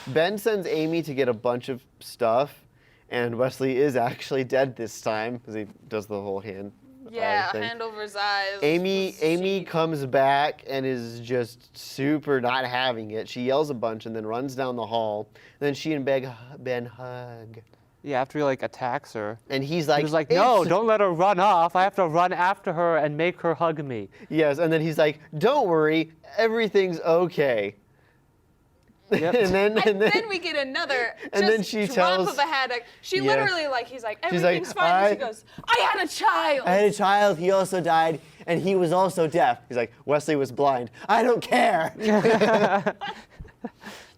Ben sends Amy to get a bunch of stuff, and Wesley is actually dead this time because he does the whole hand. Yeah, thing. hand over his eyes. Amy sheet. comes back and is just super not having it. She yells a bunch and then runs down the hall. And then she and Ben hug. Yeah, after he like attacks her. And he's like, He was like, no, "It's-" don't let her run off. I have to run after her and make her hug me. Yes, and then he's like, don't worry, everything's okay. Yep. and And then we get another And just then she drop tells- of a hat. She Yeah. literally he's like, She's like, everything's fine. And she goes, I had a child. I had a child, he also died, and he was also deaf. He's like, Wesley was blind. I don't care.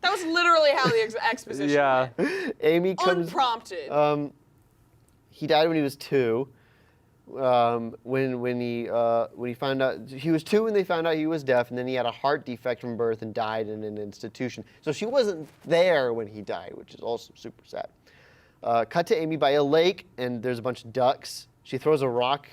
That was literally how the exposition Yeah. went. Amy comes. Unprompted. He died when he was 2. When he found out he was 2 when they found out he was deaf, and then he had a heart defect from birth and died in an institution. So she wasn't there when he died, which is also super sad. Cut to Amy by a lake, and there's a bunch of ducks. She throws a rock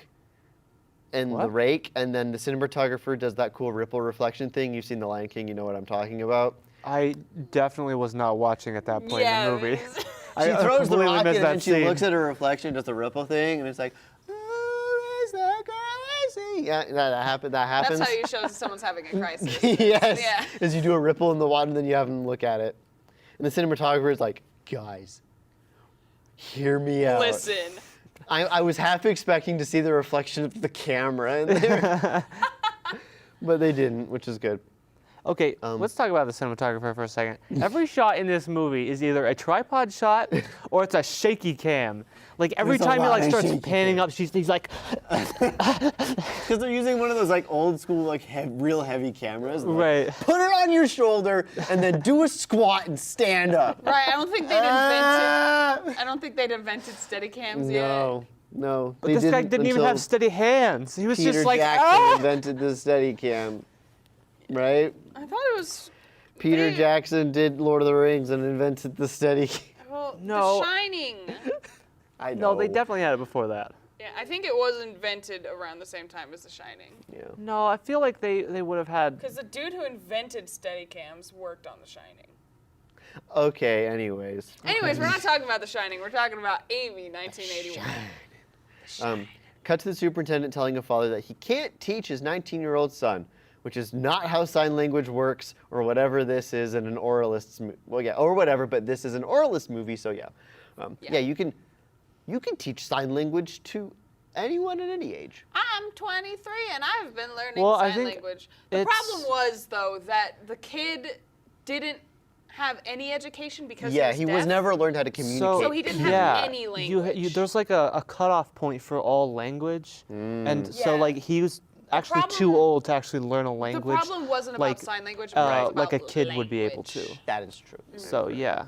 in the What? rake, and then the cinematographer does that cool ripple reflection thing. You've seen The Lion King, you know what I'm talking about. I definitely was not watching at that point in the movie. She throws the completely rock missed in, that and she scene. looks at her reflection, does the ripple thing, and it's like, "Who is that girl I see?" Yeah, that happens. That's how you show someone's having a crisis. Yes. Yeah. Is you do a ripple in the water, and then you have them look at it. And the cinematographer is like, guys, hear me out. Listen. I was half expecting to see the reflection of the camera in there. But they didn't, which is good. Okay, let's talk about the cinematographer for a second. Every shot in this movie is either a tripod shot or it's a shaky cam. Like every There's a time he lot like of starts shaky panning cam. up, he's like, Because they're using one of those like old school, like real heavy cameras. Like, Right. Put it on your shoulder and then do a squat and stand up. Right, I don't think they'd Ah! invented. I don't think they'd invented Steadicams yet. No. but this guy didn't even have steady hands. He was Peter just like, Jackson ah! invented the Steadicam, right? I thought it was. Peter They- Jackson did Lord of the Rings and invented the Steadicam. Well, No. The Shining. I know. No, they definitely had it before that. Yeah, I think it was invented around the same time as The Shining. Yeah. No, I feel like they would have had. Because the dude who invented Steadicams worked on The Shining. Okay. Anyways. Anyways, we're not talking about The Shining. We're talking about Amy, 1981. Cut to the superintendent telling a father that he can't teach his 19-year-old son, which is not how sign language works, or whatever this is in an oralist's well, yeah, or whatever. But this is an oralist movie, so yeah. Yeah. You can teach sign language to anyone at any age. I'm 23 and I've been learning Well, I sign think language. The it's- problem was, though, that the kid didn't have any education because Yeah, he he was was deaf. never learned how to communicate. So he didn't have any language. There's like a cutoff point for all language, and so Yeah. like he was actually too problem- old to actually learn a The language. problem wasn't like, about sign language, but like a about kid would be able language. to. That is true. So yeah,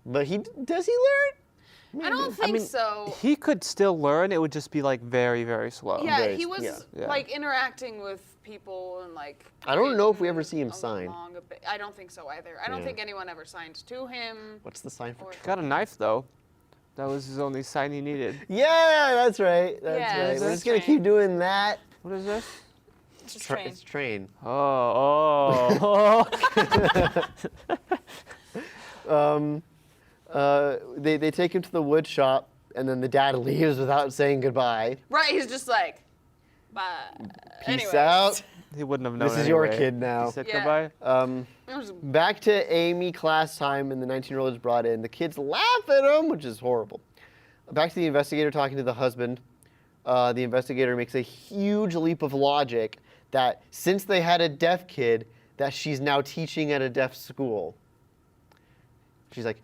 But does he learn? I don't think mean, so. he could still learn. It would just be like very, very slow. Yeah, Very- he was yeah. like interacting with people and like. I don't know if we ever reading see him sign. along a bit. I don't think so either. I don't Yeah. think anyone ever signed to him. What's the sign for? Or- Got a knife though. That was his only sign he needed. Yeah, that's right. That's Yeah, right. this We're is just gonna train. keep doing that. What is this? It's just train. It's train. Oh. They take him to the wood shop, and then the dad leaves without saying goodbye. Right, he's just like, bye. Peace Anyways. out. He wouldn't have known This is your anyway. kid now. He said Yeah. goodbye. It was- Back to Amy class time, and the 19-year-old is brought in. The kids laugh at him, which is horrible. Back to the investigator talking to the husband. The investigator makes a huge leap of logic that since they had a deaf kid, that she's now teaching at a deaf school. She's like,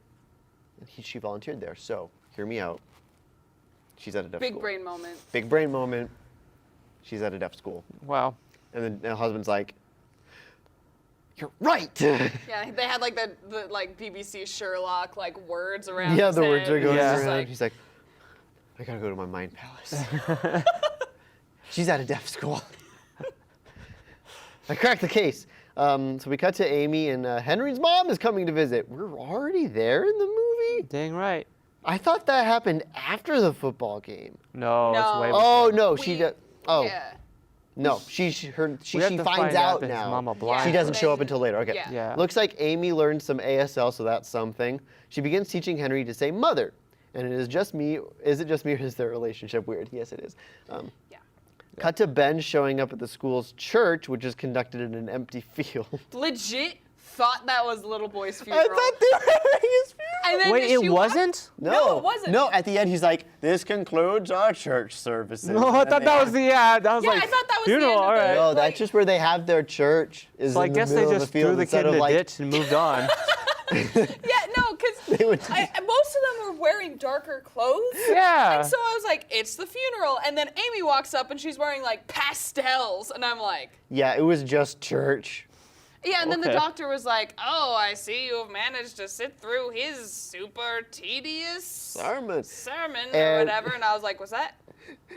she volunteered there, so hear me out. She's at a deaf Big school. brain moment. Big brain moment. She's at a deaf school. Wow. And then the husband's like, you're right. Yeah, they had like the like BBC Sherlock like words around. Yeah, his the words head. are going Yeah. He's just around. like, He's like, I gotta go to my mind palace. She's at a deaf school. I cracked the case. So we cut to Amy, and Henry's mom is coming to visit. We're already there in the movie? Dang right. I thought that happened after the football game. No, No. it's way Oh, before. no, she does. Oh, Yeah. no, she We have to finds find out that his now. mama blind. She doesn't Yeah. show up until later. Okay. Yeah. Yeah. Looks like Amy learned some ASL, so that's something. She begins teaching Henry to say mother. And it is just me. Is it just me, or is their relationship weird? Yes, it is. Yeah. Cut to Ben showing up at the school's church, which is conducted in an empty field. Legit thought that was the little boy's funeral. I thought they were having his funeral. And then Wait, she it wasn't? No, it wasn't. No, at the end, he's like, this concludes our church services. No, I And thought they that have- was the ad. I was Yeah, like, I thought that was the funeral, end of all the- right. No, like- that's just where they have their church. Is So I in guess the they middle just of the field threw the instead kid in of the like, ditch and moved on. Yeah, no, because They would- most of them were wearing darker clothes. Yeah. And so I was like, it's the funeral. And then Amy walks up and she's wearing like pastels. And I'm like, Yeah, it was just church. yeah. And then the Okay. doctor was like, oh, I see you have managed to sit through his super tedious Sermon. sermon or And- whatever. And I was like, was that?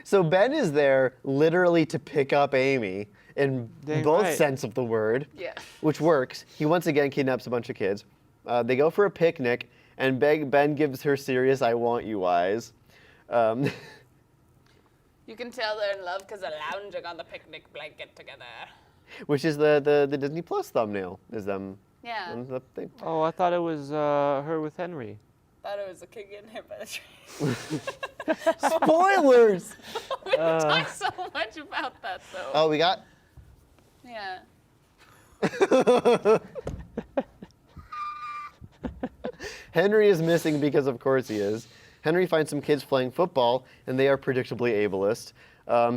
So Ben is there literally to pick up Amy in Dang both right. sense of the word, Yeah. which works. He once again kidnaps a bunch of kids. They go for a picnic, and Ben gives her serious "I want you" eyes. You can tell they're in love because they're lounging on the picnic blanket together. Which is the Disney Plus thumbnail, is them Yeah. on the thing. Oh, I thought it was her with Henry. Thought it was a kid getting hit by the train. Spoilers! We talk so much about that though. Oh, we got. Yeah. Henry is missing because, of course, he is. Henry finds some kids playing football, and they are predictably ableist.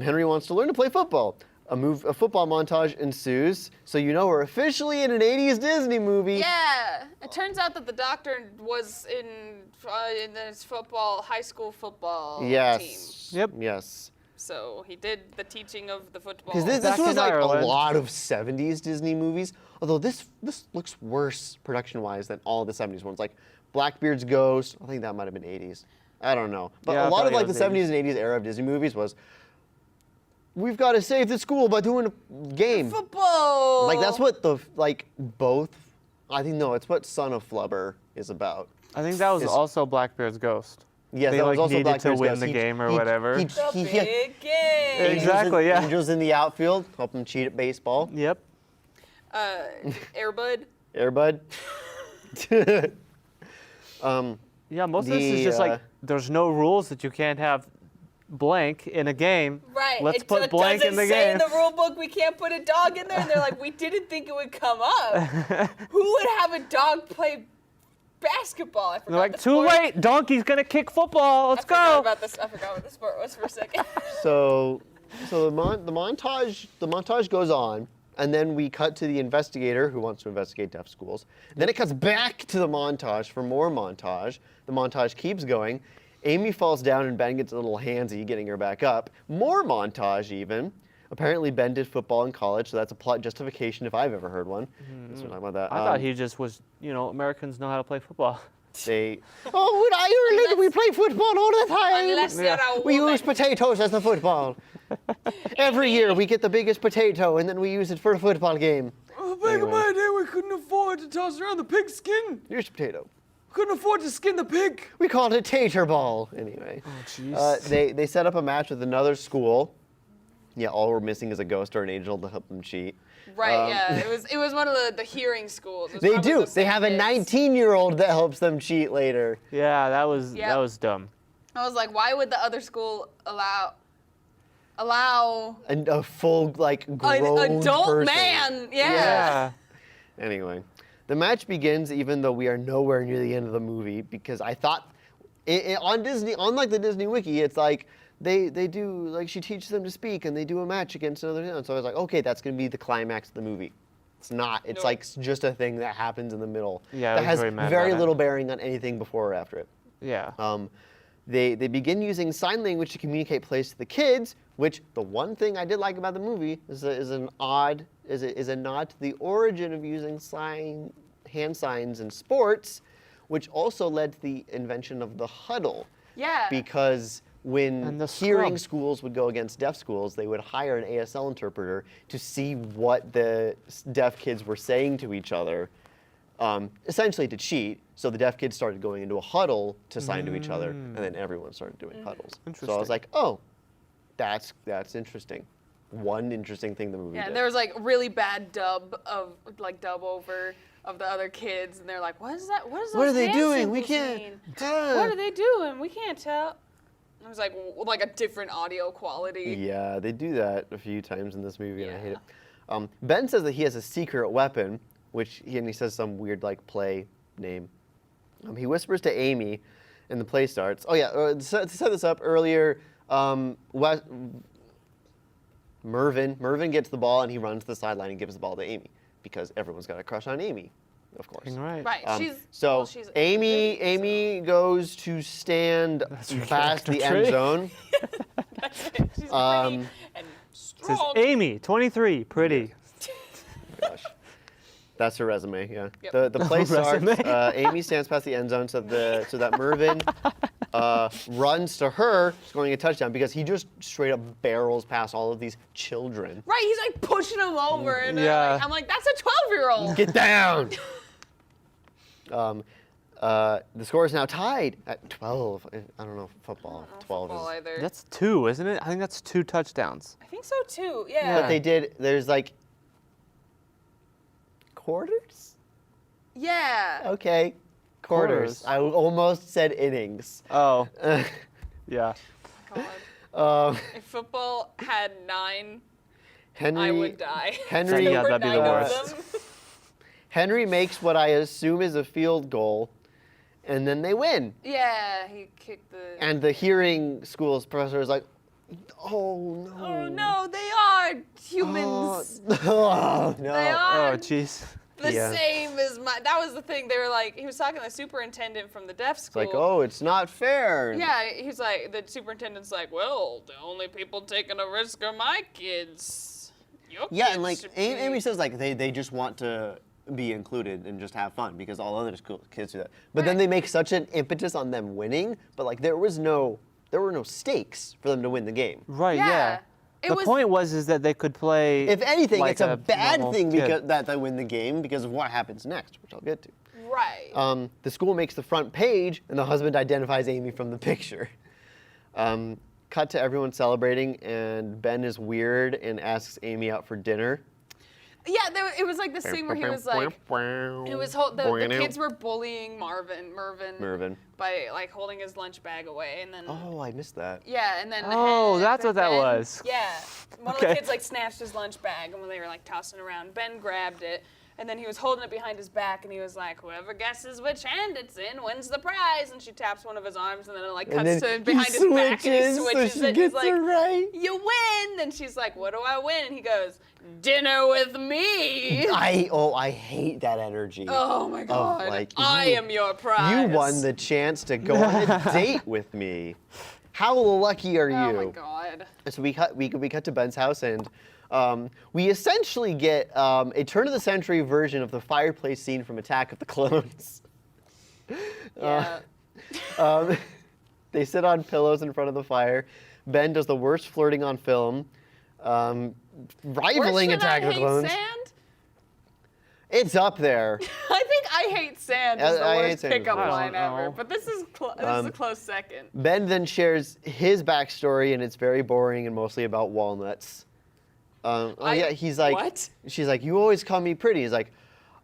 Henry wants to learn to play football. A football montage ensues, so you know we're officially in an 80s Disney movie. Yeah. It turns out that the doctor was in this high school football team. Yes. Yep. Yes. So he did the teaching of the football. Because this Back was in like Ireland. a lot of 70s Disney movies. Although this looks worse production-wise than all the 70s ones. Like Blackbeard's Ghost, I think that might have been 80s. I don't know. But Yeah, a lot of probably like the was 70s and 80s era of Disney movies was, we've got to save the school by doing a game. football. Like that's what I think no, it's what Son of Flubber is about. I think that was Is- also Blackbeard's ghost. Yes, They, that like, was also needed to Blackbeard's win Ghost. the game or whatever. the he- big game. Exactly, yeah. Angels in the outfield, help him cheat at baseball. Yep. Airbud. Airbud. Yeah, most of this is The, just like there's no rules that you can't have blank in a game. Right. Let's it put blank in the doesn't say game. in the rule book we can't put a dog in there, and they're like, we didn't think it would come up. Who would have a dog play basketball? I forgot They're like, the too sport. late. Donkey's gonna kick football. Let's I forgot go. about this. I forgot what the sport was for a second. So the montage goes on, and then we cut to the investigator who wants to investigate deaf schools. Then it cuts back to the montage for more montage. The montage keeps going. Amy falls down and Ben gets a little handsy getting her back up. More montage even. Apparently Ben did football in college, so that's a plot justification if I've ever heard one. That's what I'm about that. I thought he just was, Americans know how to play football. When I Ireland, we play football all the time. Unless you're a We woman. use potatoes as the football. Every year we get the biggest potato and then we use it for a football game. Back in my day, we couldn't afford to toss around the pigskin. Here's a potato. couldn't afford to skin the pig. We called it Tater Ball. Anyway. Oh, jeez. They set up a match with another school. Yeah, all we're missing is a ghost or an angel to help them cheat. Right, yeah. It was one of the hearing schools. It was They probably do. the They same have a kids. 19-year-old that helps them cheat later. Yeah, that was dumb. I was like, why would the other school allow And a full, like, grown an adult person. man? Yeah. Anyway, the match begins even though we are nowhere near the end of the movie because I thought on Disney, on like the Disney Wiki, it's like they do like she teaches them to speak and they do a match against another town. So I was like, okay, that's gonna be the climax of the movie. It's not. It's Nope. like just a thing that happens in the middle. Yeah, I that was has very mad very about it. little bearing on anything before or after it. Yeah. They begin using sign language to communicate plays to the kids, which the one thing I did like about the movie is a nod to the origin of using hand signs in sports, which also led to the invention of the huddle. Yeah. Because when And the hearing scrub. schools would go against deaf schools, they would hire an ASL interpreter to see what the deaf kids were saying to each other, essentially to cheat. So the deaf kids started going into a huddle to sign to each other, and then everyone started doing huddles. So I was Interesting. like, oh, that's interesting. One interesting thing the movie Yeah, did. and there was like really bad dub over of the other kids, and they're like, "What is that? What is What are those they hand doing? We symbols can't. mean? Ah." What are they doing? We can't tell." It was like a different audio quality. Yeah, they do that a few times in this movie, and I hate it. Ben says that he has a secret weapon, which he says some weird like play name. He whispers to Amy, and the play starts. Oh yeah, to set this up earlier, Mervin gets the ball and he runs to the sideline and gives the ball to Amy because everyone's got a crush on Amy, of course. Right. Right. So she's Amy pretty, so- Amy goes to stand your past the character end trait. zone. She's pretty and Says strong. Amy, 23, pretty. Gosh. That's her resume, yeah. Yep. The play starts, Resume. Amy stands past the end zone so that Mervin runs to her, scoring a touchdown because he just straight up barrels past all of these children. Right, he's like pushing them over, and Yeah. I'm like, that's a 12-year-old. Get down! The score is now tied at 12. I don't know, football. 12 Football is. either. That's 2, isn't it? I think that's 2 touchdowns. I think so too. Yeah. But they did, there's like quarters? Yeah. Okay. Quarters. Quarters. I almost said innings. Oh, yeah. God. If football had 9, Henry, I would die. Henry, Yeah, that'd be the 9 of worst. them. Henry makes what I assume is a field goal, and then they win. Yeah, he kicked the. And the hearing school's professor is like, "Oh no! Oh no, they are humans. Oh no!" They are Oh, jeez. the Yeah. same as my. That was the thing. They were like, he was talking to the superintendent from the deaf It's school. like, "Oh, it's not fair." Yeah, he's like, the superintendent's like, well, the only people taking a risk are my kids. Your Yeah, kids and like should be-" Amy says, like they just want to be included and just have fun because all other kids do that. But then Right. they make such an impetus on them winning, but like there were no stakes for them to win the game. Right, Yeah. yeah. It The was- point was that they could play. If anything, like it's a bad normal thing kid. because that they win the game because of what happens next, which I'll get to. Right. The school makes the front page, and the husband identifies Amy from the picture. Cut to everyone celebrating, and Ben is weird and asks Amy out for dinner. Yeah, it was like the scene where he was like, it was the kids were bullying Mervin by like holding his lunch bag away, and then Oh, I missed that. yeah, and then Oh, that's what that Ben- was. Yeah, one of the Okay. kids like snatched his lunch bag, and when they were like tossing around, Ben grabbed it. And then he was holding it behind his back, and he was like, "Whoever guesses which hand it's in wins the prize." And she taps one of his arms, and then it like And cuts then to behind he his back, and he switches, so switches she it. And gets he's like, it right. "You win!" And she's like, "What do I win?" And he goes, "Dinner with me." I hate that energy. Oh my god! like, I you- am your prize. You won the chance to go on a date with me. How lucky are you? Oh my god! So we cut to Ben's house, and we essentially get a turn-of-the-century version of the fireplace scene from Attack of the Clones. Yeah. They sit on pillows in front of the fire. Ben does the worst flirting on film, rivaling Worse than Attack I of the Hate Clones. Sand? It's up there. I I hate sand is the I hate worst sand as pickup well. line I don't ever. know. But this is a close second. Ben then shares his backstory, and it's very boring and mostly about walnuts. He's like, what? She's like, you always call me pretty. He's like,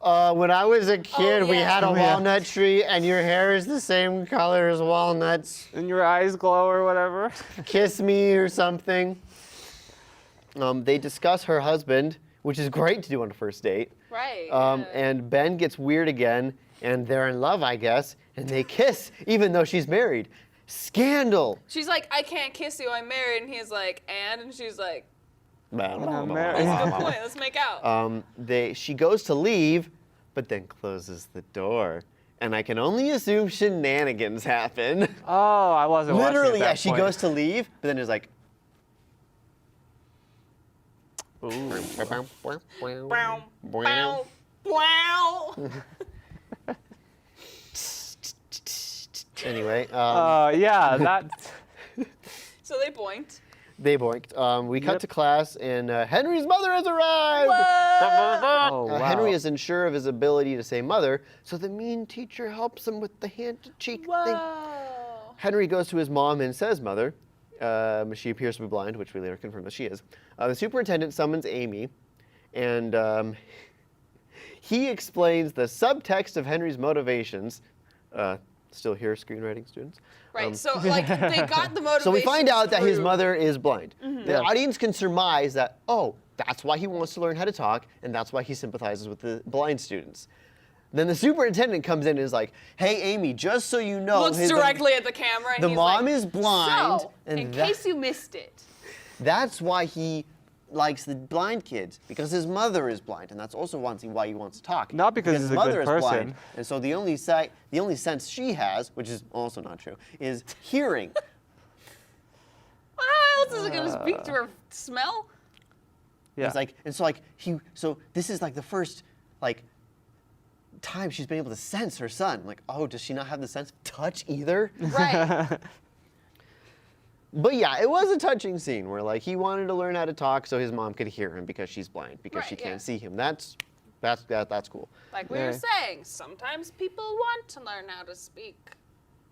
when I was a kid, we yeah. had a Oh, yeah. walnut tree, and your hair is the same color as walnuts. And your eyes glow or whatever. Kiss me or something. They discuss her husband, which is great to do on a first date. Right. And Ben gets weird again, and they're in love, I guess, and they kiss, even though she's married. Scandal. She's like, I can't kiss you, I'm married. And he's like, and she's like, I'm married. that's a good point, let's make out. She goes to leave, but then closes the door. And I can only assume shenanigans happen. Oh, I wasn't watching Literally, at that yeah, she point. goes to leave, but then it's like, Bow, bow, bow. anyway, Yeah, that. So they boinked. they boinked. We cut Yep. to class, and Henry's mother has arrived. Oh, wow. Henry is unsure of his ability to say mother, so the mean teacher helps him with the hand-to-cheek thing. Whoa. Henry goes to his mom and says mother. She appears to be blind, which we later confirm that she is. The superintendent summons Amy, and he explains the subtext of Henry's motivations. Still here, screenwriting students. Right, so like they got the motivation. So we find out that his through- mother is blind. Mm-hmm. The audience can surmise that, oh, that's why he wants to learn how to talk, and that's why he sympathizes with the blind students. Then the superintendent comes in and is like, hey, Amy, just so you know. looks directly at the camera and the he's mom like, is blind, So, and in that- case you missed it. That's why he likes the blind kids, because his mother is blind, and that's also why he wants to talk. Not because his he's a mother good is person. blind, and so the only sense she has, which is also not true, is hearing. Well, how else is it gonna speak to her smell? Yeah. It's like, and so this is like the first time she's been able to sense her son. Like, oh, does she not have the sense of touch either? Right. But yeah, it was a touching scene where like he wanted to learn how to talk so his mom could hear him because she's blind, because she Right, can't yeah. see him. That's cool. Like we Yeah. were saying, sometimes people want to learn how to speak,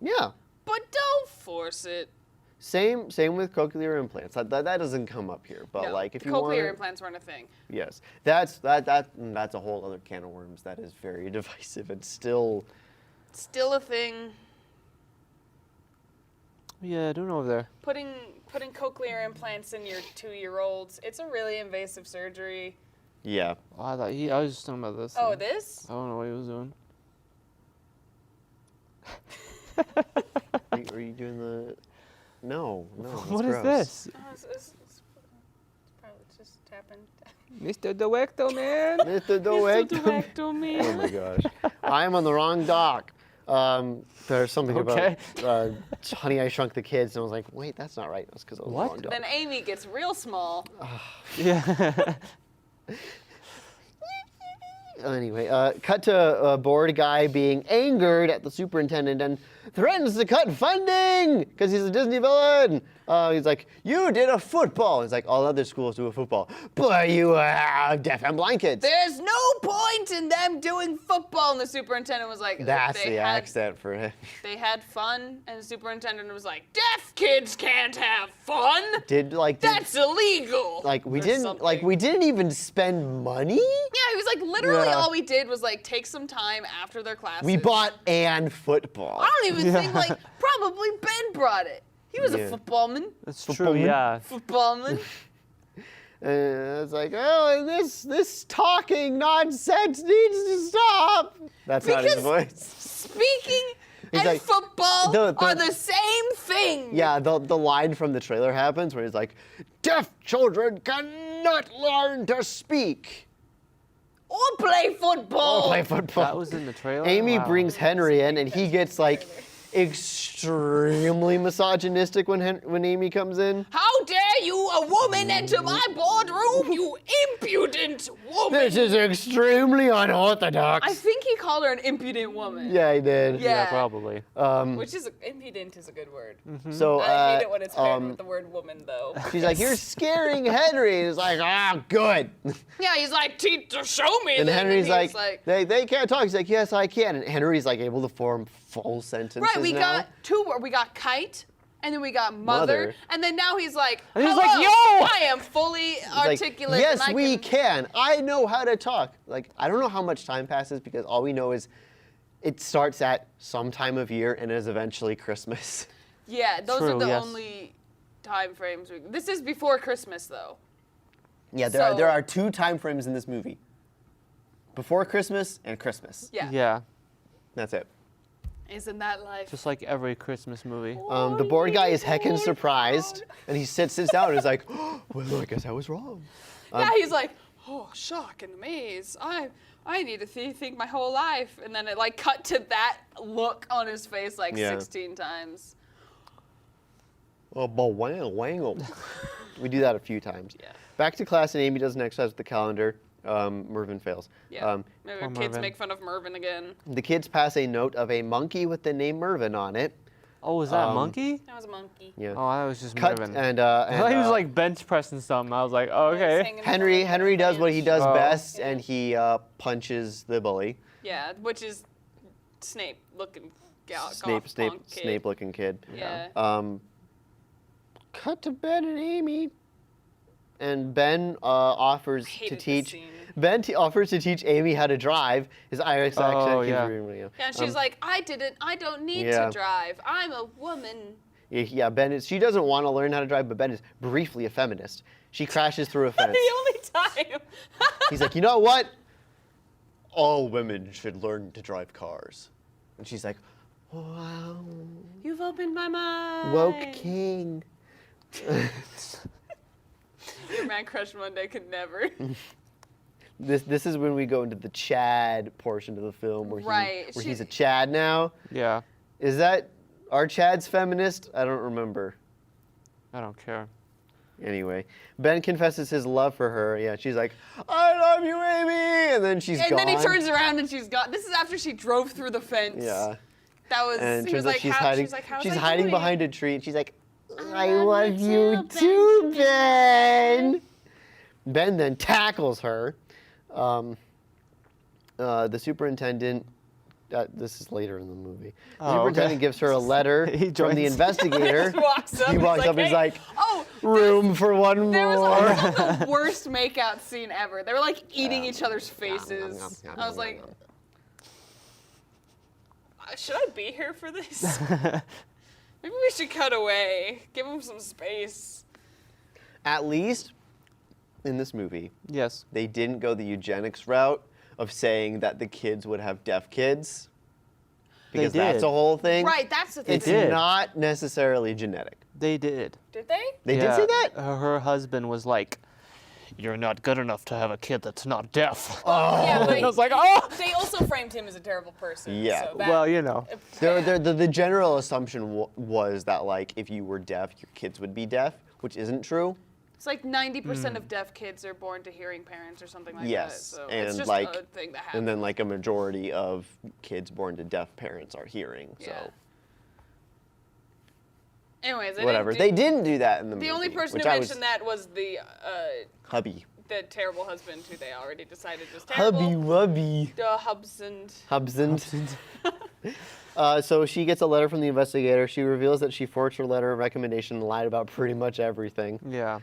Yeah. but don't force it. Same with cochlear implants. That doesn't come up here, but No, like if you cochlear want, implants weren't a thing. yes, that's a whole other can of worms. That is very divisive and still. Still a thing. Yeah, doing over there. Putting cochlear implants in your 2-year-olds, it's a really invasive surgery. Yeah. Oh, I was just talking about this. Oh, thing. this? I don't know what he was doing. Are you doing the? No. That's What is gross. this? Oh, it's probably just tapping. Mr. Director, man. Mr. Director. Director, Oh man. my gosh. I am on the wrong dock. There's something Okay. about Honey, I Shrunk the Kids, and I was like, wait, that's not right. That's because I was on the What? wrong dock. Then Amy gets real small. Yeah. Anyway, cut to a bored guy being angered at the superintendent and threatens to cut funding because he's a Disney villain. He's like, you did a football. He's like, all other schools do a football, but you have deaf and blind kids. There's no point in them doing football. And the superintendent was like, That's they the had, accent for him. They had fun, and the superintendent was like, deaf kids can't have fun. That's illegal. we or didn't something. we didn't even spend money. Yeah, he was like, literally Yeah. all we did was like take some time after their classes. We bought and football. I don't even think probably Ben brought it. He was Yeah. a footballman. That's true, yeah. Footballman. It's like, oh, and this talking nonsense needs to stop. That's not his Because voice. speaking He's and like, football are the- the same thing. Yeah, the line from the trailer happens where he's like, deaf children cannot learn to speak. Or play football. Play football. That was in the trailer? Amy Wow. brings Henry in, and he gets like extremely misogynistic when Amy comes in. How dare you, a woman, enter my boardroom, you impudent woman! This is extremely unorthodox. I think he called her an impudent woman. Yeah, he did. Yeah. Yeah, probably. Which is, impudent is a good word. So I hate it when it's paired with the word woman, though. she's like, "You're scaring Henry." And he's like, "Ah, good." Yeah, he's like, show me And then. Henry's he's like, they can't talk. He's like, "Yes, I can." And Henry's like able to form full sentences right, we now. got two words. We got kite, and then we got mother. And then now he's like, And he's hello, like, yo! I am fully He's like, articulate. yes, and I we can. can. I know how to talk. Like, I don't know how much time passes because all we know is it starts at some time of year and is eventually Christmas. Yeah, those are True, the yes. only time frames. This is before Christmas, though. Yeah, there are two time frames in this movie. Before Christmas and Christmas. Yeah. Yeah, That's it. Isn't that life? just like every Christmas movie. The board guy is heckin' surprised, and he sits down and is like, oh, well, I guess I was wrong. Yeah, he's like, oh, shock and amaze. I need to think my whole life. And then it like cut to that look on his face like Yeah. 16 times. Oh, but wangle. We do that a few times. Yeah. Back to class, and Amy does an exercise with the calendar. Mervyn fails. Yeah. Maybe Poor kids Mervyn. make fun of Mervyn again. The kids pass a note of a monkey with the name Mervyn on it. Oh, was that a monkey? That was a monkey. Yeah. Oh, that was just Cut Mervyn. and I thought he was like bench pressing something. I was like, oh, He's okay. hanging from Henry the does what he bench. does Oh. best, and he punches the bully. Yeah, which is Snape looking Snape looking kid. Yeah. Cut to Ben and Amy. And Ben offers to hated this teach. scene. Offers to teach Amy how to drive. His Irish accent. Oh, keeps yeah. reading. Yeah, and she's like, I don't need yeah. to drive. I'm a woman. Yeah, Ben is. She doesn't want to learn how to drive, but Ben is briefly a feminist. She crashes through a fence. The only time. He's like, you know what? All women should learn to drive cars. And she's like, wow, You've opened my mind. woke king. Your man crush Monday could never. This is when we go into the Chad portion of the film where, Right, where she- he's a Chad now. Yeah, Is that, are Chads feminist? I don't remember. I don't care. Anyway, Ben confesses his love for her. Yeah, she's like, I love you, Amy! And then she's And gone. then he turns around and she's gone. This is after she drove through the fence. Yeah. That was. And it he was turns out like, she's how, hiding, she's like, how's she's I hiding doing? behind a tree, and she's like, I love love you you too, too, Ben! Ben then tackles her. The superintendent, this is later in the movie. The Oh, superintendent okay. gives her a letter He from the joins. investigator. He walks up. He walks up and "Hey." is like, Oh, room for one there was more. also the worst makeout scene ever. They were like eating each other's faces. I was like, should I be here for this? Maybe we should cut away. Give him some space. At least in this movie, Yes. they didn't go the eugenics route of saying that the kids would have deaf kids. Because that's did. a whole thing. Right, that's the thing. It's did. not necessarily genetic. They did. Did they? They Yeah, did say that? Her husband was like, "You're not good enough to have a kid that's not deaf." Yeah, but I was like, "Oh." they also framed him as a terrible person. Yeah. So that, Well, you know. The general assumption was that, like, if you were deaf, your kids would be deaf, which isn't true. It's like 90% of deaf kids are born to hearing parents or something like Yes, that. So and it's just like, a thing that happens. and then like a majority of kids born to deaf parents are hearing. Yeah. So Anyways, whatever. They didn't do that in the movie. The only person which who I was- mentioned that was the hubby. terrible husband who they already decided was terrible. Hubby wubby. The husband. Hubsand. So she gets a letter from the investigator. She reveals that she forged her letter of recommendation and lied about pretty much everything. Yeah.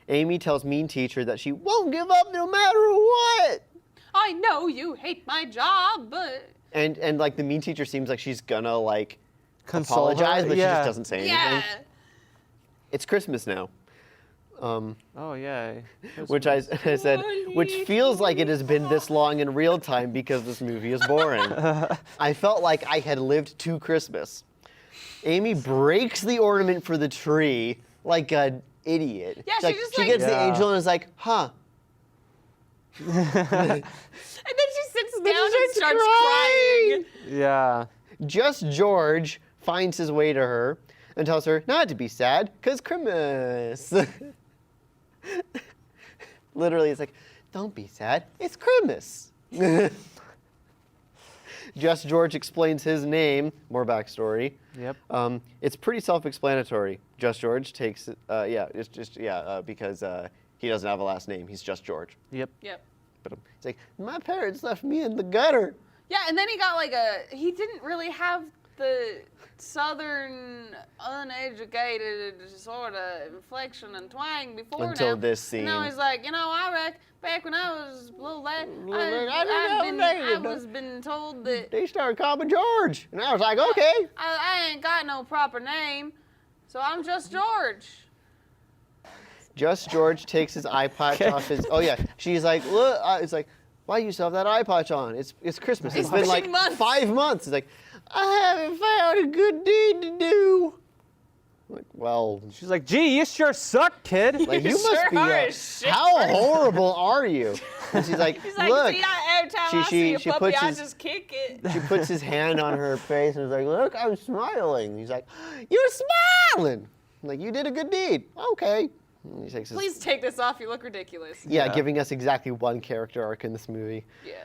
Amy tells mean teacher that she won't give up no matter what. I know you hate my job, but And like the mean teacher seems like she's gonna like Console her, apologize, but she yeah. just doesn't say anything. yeah. It's Christmas now. Oh yeah. Which I said, which feels like it has been this long in real time because this movie is boring. I felt like I had lived to Christmas. Amy breaks the ornament for the tree like an idiot. Yeah, she just, she like- gets the Yeah. angel and is like, huh. And then she sits down and starts starts crying. crying. Yeah. Just George finds his way to her and tells her not to be sad, because Christmas. Literally, it's like, don't be sad, it's Christmas. Just George explains his name, more backstory. Yep. It's pretty self-explanatory. Just George takes, because he doesn't have a last name. He's just George. Yep. Yep. But it's like, my parents left me in the gutter. Yeah, and then he got he didn't really have the southern, uneducated sort of inflection and twang before Until now. this scene. Now he's like, I back when I was a little lad, I was been told that They started calling me George. And I was like, okay. I ain't got no proper name, so I'm just George. Just George takes his eye patch off his. Oh yeah, she's like, look. It's like, why do you still have that eye patch on? It's Christmas. It's been like months. 5 months. It's like, I haven't found a good deed to do. I'm like, well, She's like, gee, you sure suck, kid. like you sure must be. are a shit How person. horrible are you? And she's like, He's like, look. see, every time I see a she puppy, puts I his- just kick it. She puts his hand on her face and is like, look, I'm smiling. He's like, you're smiling. I'm like, you did a good deed. Okay. And he takes his, Please take this off. You look ridiculous. yeah, giving us exactly one character arc in this movie. Yeah.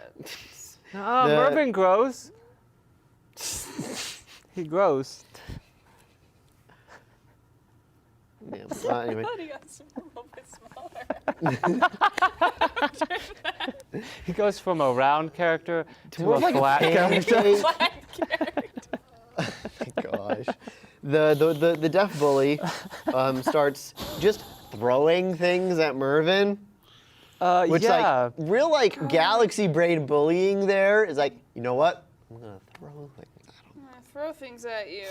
The- Mervyn grows. He grows. Yeah, anyway. He got a little bit smaller. He goes from a round character to more a like a flat character. pancake. Black character. Oh my gosh. The deaf bully starts just throwing things at Mervyn, which yeah. like real like galaxy brain bullying there is like, you know what? I'm gonna throw things at him. I'm gonna throw things at you.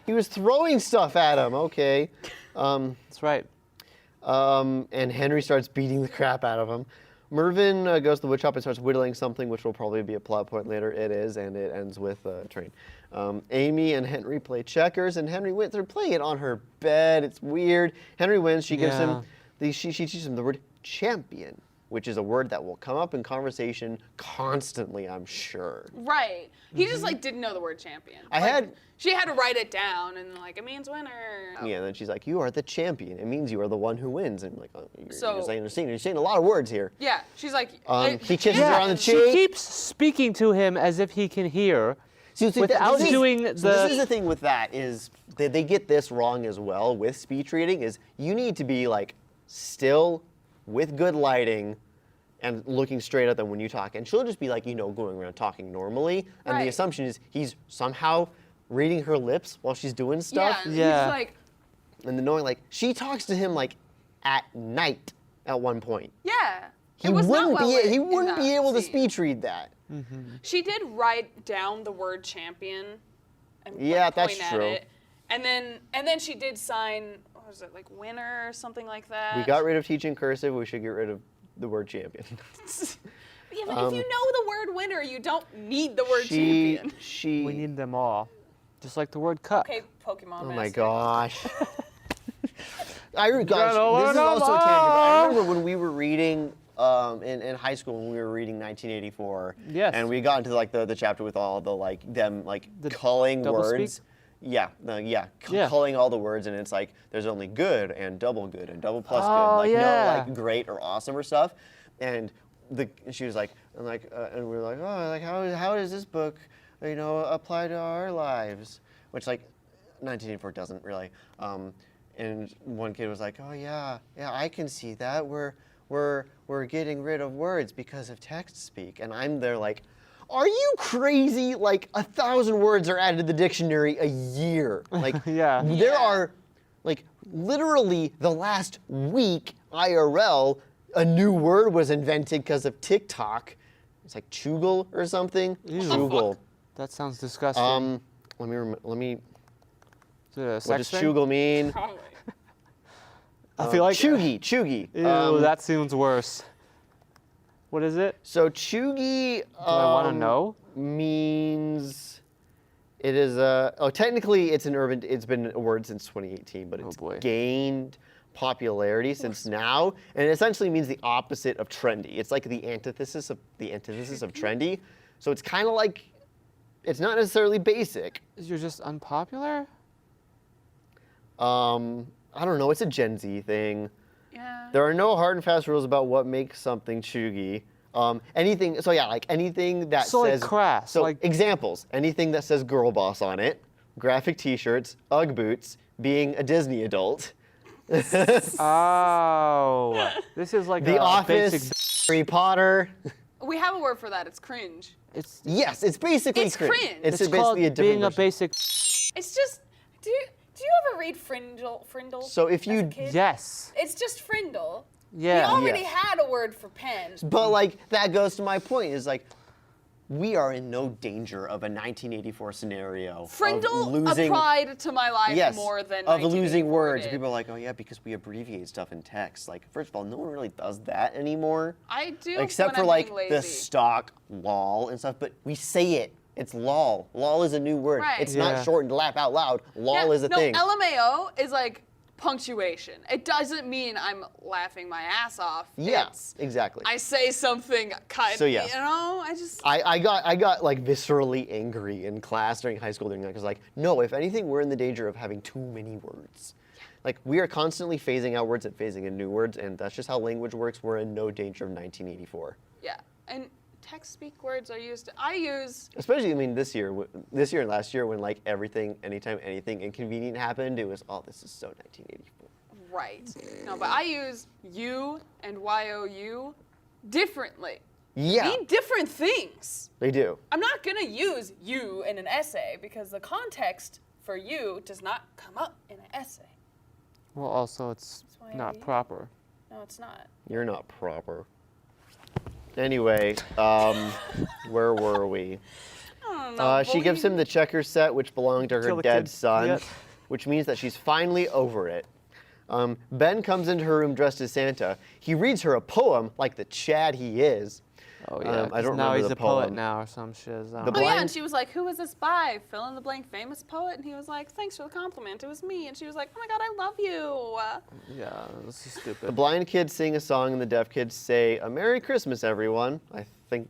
He was throwing stuff at him, okay. That's right. And Henry starts beating the crap out of him. Mervyn goes to the wood shop and starts whittling something, which will probably be a plot point later. It is, and it ends with a train. Amy and Henry play checkers, and Henry wins. They're playing it on her bed. It's weird. Henry wins. She gives him, she teaches him the word champion, which is a word that will come up in conversation constantly, I'm sure. Right. He just didn't know the word champion. She had to write it down and it means winner. Yeah, and then she's like, you are the champion. It means you are the one who wins. And I'm like, oh, So- you're saying a lot of words here. Yeah. She's like. He kisses her on the She cheek. keeps speaking to him as if he can hear. See, Without this is- doing so the- this is the thing with that is they get this wrong as well with speech reading is you need to be still with good lighting and looking straight at them when you talk. And she'll just be going around talking normally. And the Right. assumption is he's somehow reading her lips while she's doing stuff. Yeah. Yeah. He's like. And then knowing she talks to him at night at one point. Yeah. He It was not wouldn't well be lit he in wouldn't be that able to scene. speech read that. She did write down the word champion. And Yeah, that's point at true. it. And then she did sign. What was it winner or something like that? We got rid of teaching cursive. We should get rid of the word champion. Yeah, but if you know the word winner, you don't need the word champion. She. We need them all. Just like the word cup. Okay, Pokemon. Oh my master. gosh. Gosh, Gotta this learn is 'em also a tangent. I all. remember when we were reading in high school when we were reading 1984. Yes. And we got into the chapter with all the them culling doublespeak? words. Yeah, culling all the words, and it's there's only good and double plus Oh, good, yeah. no great or awesome or stuff. And she was and we were like, oh, how does this book, apply to our lives? Which 1984 doesn't really. And one kid was like, oh yeah, I can see that. We're getting rid of words because of text speak. And I'm there are you crazy? 1,000 words are added to the dictionary a year. Yeah. There are literally the last week IRL, a new word was invented because of TikTok. It's chugel or something. Chugel. That sounds disgusting. Let me. Is it a What sex does thing? chugel mean? Probably. I feel like Chuggy. Ew, that sounds worse. What is it? So chuggy. Do I want to know? Means it is technically it's been a word since 2018, but it's boy. gained popularity since now, and it essentially means the opposite of trendy. It's the antithesis of trendy. So it's kind of like, it's not necessarily basic. You're just unpopular? I don't know, it's a Gen Z thing. Yeah. There are no hard and fast rules about what makes something chuggy. Anything, so yeah, like anything that So, like, says, crass, so like- examples, anything that says girl boss on it, graphic t-shirts, Ugg boots, being a Disney adult, Oh, this is like The a Office, basic. Harry Potter. We have a word for that. It's cringe. It's Yes, it's basically It's cringe. It's, it's basically called a different being a version. basic. It's just. Do you ever read Frindle? So if as a you, kid? Yes. It's just Frindle. Yeah. We already Yes. had a word for pen. but like that goes to my point is like, we are in no danger of a 1984 scenario of Frindle losing. applied to my life Yes, more than of losing 1984 words. did. People are like, oh yeah, because we abbreviate stuff in text. Like, first of all, no one really does that anymore. I do. Except when for I'm like being the lazy. stock lol and stuff, but we say it. It's lol. Lol is a new word. Right. It's Yeah. not shortened to laugh out loud. Lol Yeah, is a no, thing. LMAO is like punctuation. It doesn't mean I'm laughing my ass off. Yeah, It's, exactly. I say something kind So, yeah. you know, I just I got like viscerally angry in class during high school doing that because like, no, if anything, we're in the danger of having too many words. Like we are constantly phasing out words and phasing in new words, and that's just how language works. We're in no danger of 1984. yeah. And text speak words are used. I use Especially, I mean, this year and last year when like everything, anytime anything inconvenient happened, it was, oh, this is so 1984. right. No, but I use you and YOU differently. Yeah, Mean different things. they do. I'm not gonna use you in an essay because the context for you does not come up in an essay. Well, also it's why I not use- proper. No, it's not. You're not proper. Anyway, where were we? I don't know. She gives him the checker set, which belonged to her Kill the dead kid. son, Yep. which means that she's finally over it. Ben comes into her room dressed as Santa. He reads her a poem, like the Chad he is. Oh yeah. I 'cause don't now remember he's the a poet poem. now or some shit. I don't The Oh know. blind- yeah, and she was like, "Who is this by? Fill in the blank, famous poet." And he was like, "Thanks for the compliment. It was me." And she was like, "Oh my God, I love you." Yeah, this is The stupid. blind kids sing a song, and the deaf kids say, "A Merry Christmas, everyone." I think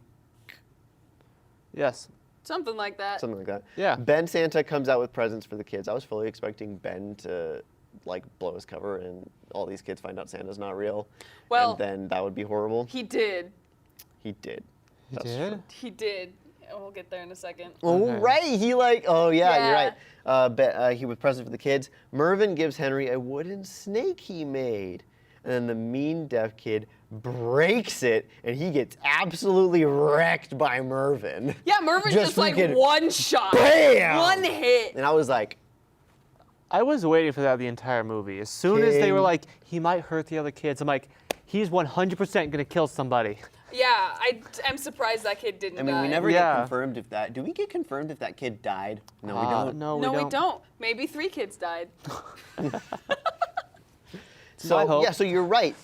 Yes. Something like that. something like that. Yeah. Ben Santa comes out with presents for the kids. I was fully expecting Ben to like blow his cover, and all these kids find out Santa's not real. Well- and then that would be horrible. He did. He did. He That's did? true. He did. We'll get there in a second. Oh, Okay. right. He like, oh yeah, Yeah. you're right. He was present for the kids. Mervin gives Henry a wooden snake he made. And then the mean deaf kid breaks it, and he gets absolutely wrecked by Mervin. Yeah, Mervin just like freaking one shot. bam! One hit. And I was like, I was waiting for that the entire movie. As soon as they were King. like, he might hurt the other kids, I'm like, he's 100% gonna kill somebody. Yeah, I'm surprised that kid didn't I mean, die. we never Yeah. get confirmed if that. Do we get confirmed if that kid died? No, we don't. No, No, we don't. Maybe 3 kids died. So my hope. yeah, so you're right.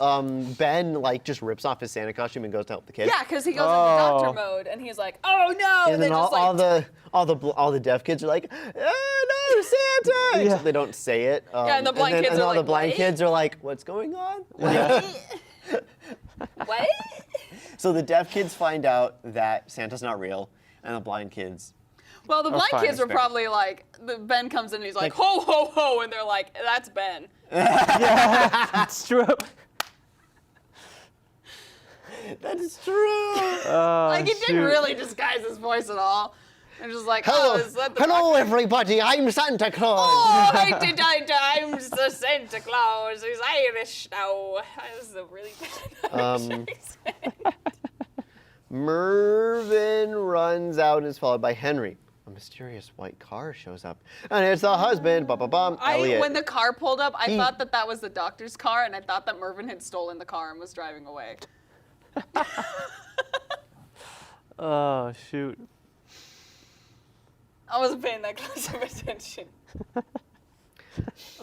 Ben like just rips off his Santa costume and goes to help the kid. Yeah, because he goes Oh. into doctor mode and he's like, "Oh no!" And they then just all the deaf kids are like, "Oh no, Santa!" Except they don't say it. Yeah, and the blind then, kids and are all the like, blind "What?" kids are like, "What's going on?" what? So the deaf kids find out that Santa's not real, and the blind kids. Well, the blind fine, kids were fair. probably like, Ben comes in and he's like, Like- "Ho ho ho," and they're like, "That's Ben." It's true. That is true. Like it shoot. didn't really disguise his voice at all. And just like, Hello, "Oh, is that the hello, doctor?" everybody. I'm Santa Claus. Oh, I'm the Santa Claus. He's Irish now. That was a really bad accent. Mervin runs out and is followed by Henry. A mysterious white car shows up, and it's the husband. Elliot. When the car pulled up, I He- thought that was the doctor's car, and I thought that Mervin had stolen the car and was driving away. Oh, shoot. I wasn't paying that close of attention.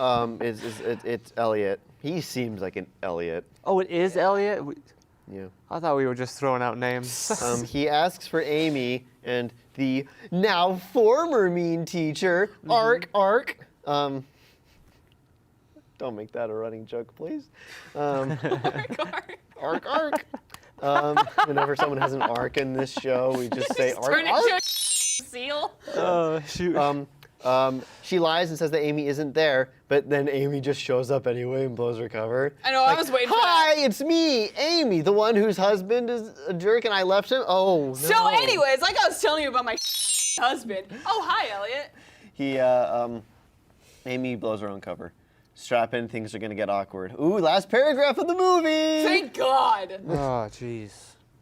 It's Elliot. He seems like an Elliot. Oh, it is Elliot? Yeah. I thought we were just throwing out names. He asks for Amy, and the now former mean teacher, Ark. Don't make that a running joke, please. Ark. Whenever someone has an arc in this show, we just say arc. Turn it Arc? to a seal. Oh shoot. She lies and says that Amy isn't there, but then Amy just shows up anyway and blows her cover. I know, I was waiting for Hi, that. it's me, Amy, the one whose husband is a jerk and I left him. Oh, no. So anyways, like I was telling you about my husband. Oh, hi, Elliot. Amy blows her own cover. Strap in, things are gonna get awkward. Ooh, last paragraph of the movie! Thank God. Oh jeez.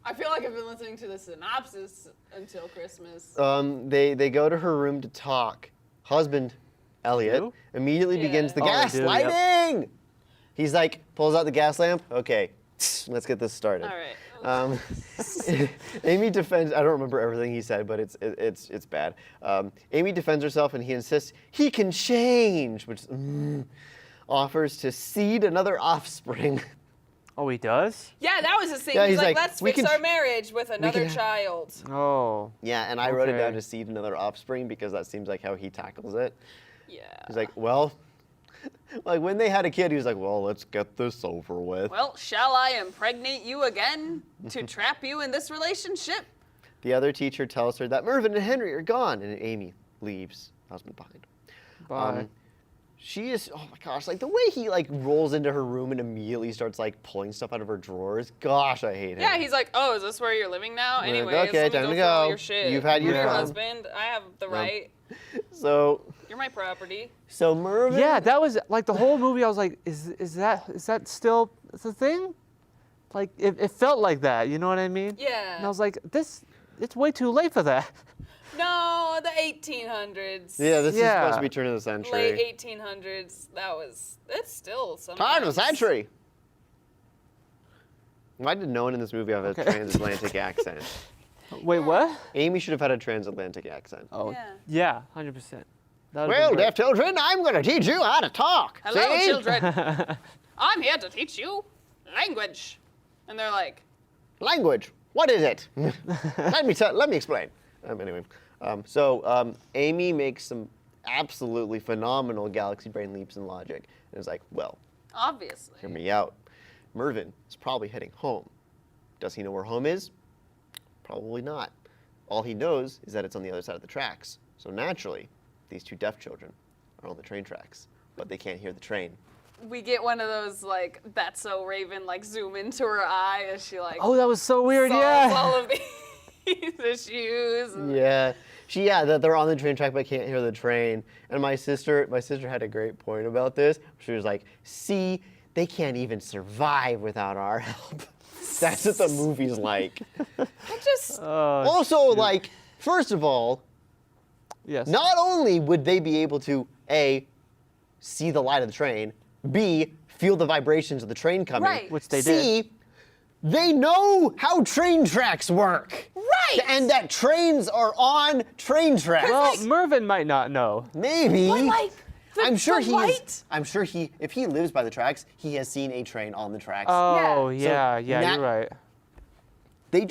I feel like I've been listening to the synopsis until Christmas. They go to her room to talk. Husband, Elliot, Who? immediately begins the Oh, they do, yep. gaslighting! He's like, pulls out the gas lamp. Okay, let's get this started. All right. Amy defends. I don't remember everything he said, but it's bad. Amy defends herself, and he insists he can change, which offers to seed another offspring. Oh, he does? Yeah, that was his thing. Yeah, he's he's like, like, let's we fix can- our marriage with another can- child. Oh. Yeah, and I wrote it down Okay. to seed another offspring because that seems like how he tackles it. Yeah. He's like, well, like when they had a kid, he was like, well, let's get this over with. Well, shall I impregnate you again to trap you in this relationship? The other teacher tells her that Mervyn and Henry are gone, and Amy leaves, husband behind. Bye. She is, oh my gosh, like the way he like rolls into her room and immediately starts like pulling stuff out of her drawers. Gosh, I hate him. Yeah, he's like, oh, is this where you're living now? like, Anyways, okay, let me time go to through all go. your shit. You've had your You're fun. husband. I have the right. So You're my property. Mervyn. Yeah, that was like the whole movie. I was like, is that still the thing? Like it felt like that. You know what I mean? Yeah. And I was like, it's way too late for that. No, the 1800s. Yeah, this is Yeah. supposed to be turn of the century. Late 1800s. It's still something. Turn of the century. Why did no one in this movie have a Okay. transatlantic accent? Wait, what? Amy should have had a transatlantic accent. Oh, Yeah. yeah, 100%. Well, deaf children, I'm going to teach you how to talk. Hello, See? children. I'm here to teach you language. And they're like, Language. What is it? let me explain. Anyway, Amy makes some absolutely phenomenal galaxy brain leaps in logic, and is like, well, obviously. hear me out. Mervyn is probably heading home. Does he know where home is? Probably not. All he knows is that it's on the other side of the tracks. So naturally, these two deaf children are on the train tracks, but they can't hear the train. We get one of those, like, that's so Raven, like, zoom into her eye as she, like, Oh, that was so weird. solves Yeah. all of these issues. Yeah. That they're on the train track but can't hear the train. And my sister had a great point about this. She was like, see, they can't even survive without our help. That's what the movie's like. I just, Oh, Also, shoot. like, first of all, yes. not only would they be able to, A, see the light of the train, B, feel the vibrations of the train coming, Right. Which they C, did. they know how train tracks work. right! And that trains are on train tracks. Well, Mervyn might not know. Maybe. But, like, I'm sure the he light? is, I'm sure he, if he lives by the tracks, he has seen a train on the tracks. Oh, Yeah. yeah, nat- you're right. The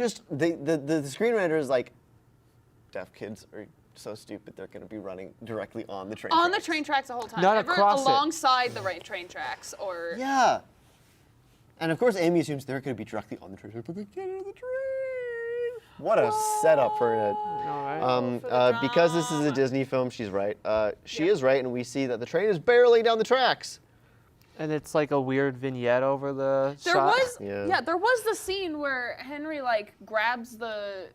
screenwriter is like, deaf kids are so stupid, they're going to be running directly on the train on the tracks. train tracks the whole time. Not Never across it. alongside the right train tracks or. Yeah. And of course, Amy assumes they're going to be directly on the train, but they can't hear the train. What a setup for it. All right. For the Because this is a drama. Disney film, she's right. She Yeah. is right, and we see that the train is barely down the tracks. And it's like a weird vignette over the There shot. was, Yeah. there was the scene where Henry like grabs the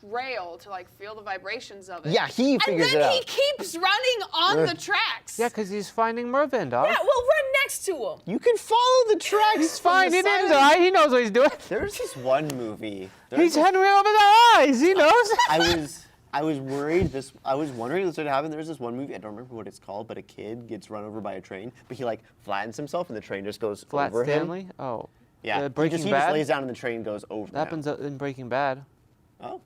rail to like feel the vibrations of it. Yeah, he And figures then it he out. keeps running on the tracks. Yeah, because he's finding Mervyn, dog. Yeah, we'll run next to him. You can follow the tracks. He's from fine. the He didn't side. die. He knows what he's doing. There's this one movie. He's Henry over the eyes. He knows. I was worried I was wondering this would happen. There's this one movie, I don't remember what it's called, but a kid gets run over by a train, but he like flattens himself and the train just goes Flat over Stanley. him. Oh. Yeah. Breaking he just Bad. lays down and the train goes over That happens in Breaking Bad. Oh.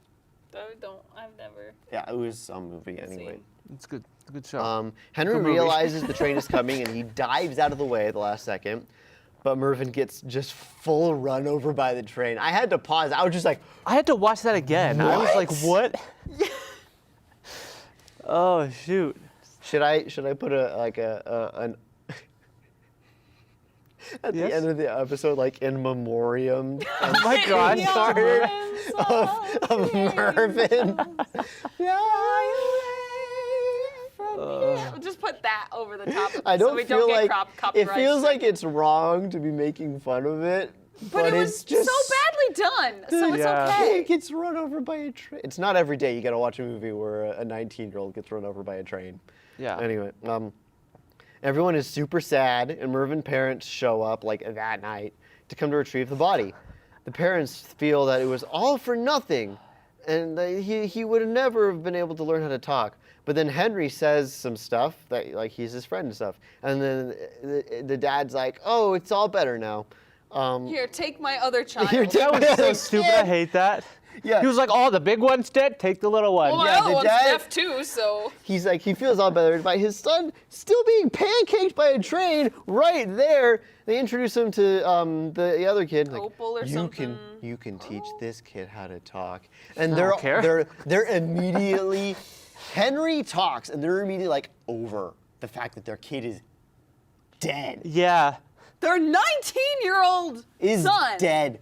I've never. Yeah, it was some movie anyway. Seen. It's good. It's a good show. Henry Good movie. realizes the train is coming and he dives out of the way at the last second. But Mervyn gets just full run over by the train. I had to pause. I was just like, I had to watch that again. I was like, What? what? Oh shoot. should I put an At Yes? the end of the episode, like in memoriam Oh my God. card of Mervyn. Just put that over the top of it I don't so we feel don't like get copyright it feels like stricken. it's wrong to be making fun of it, But it was it's just so badly done, so it's Yeah. okay. It gets run over by a train. It's not every day you gotta watch a movie where a 19-year-old gets run over by a train. Yeah. Anyway, everyone is super sad, and Mervyn's parents show up like that night to come to retrieve the body. The parents feel that it was all for nothing, and that he would never have been able to learn how to talk. But then Henry says some stuff that like he's his friend and stuff, and then the dad's like, "Oh, it's all better now." Here, take my other child. Here, take That my was so other stupid. kid. I hate that. Yeah. He was like, "Oh, the big one's dead. Take the little one." Well, my Yeah, other the one's dad- deaf too, so. He's like, he feels all better by his son still being pancaked by a train right there. They introduce him to the other kid. Like, Opal or something. You can teach this kid how to talk. And I they're don't care. they're immediately Henry talks, and they're immediately like over the fact that their kid is dead. Yeah. Their 19-year-old Is son. dead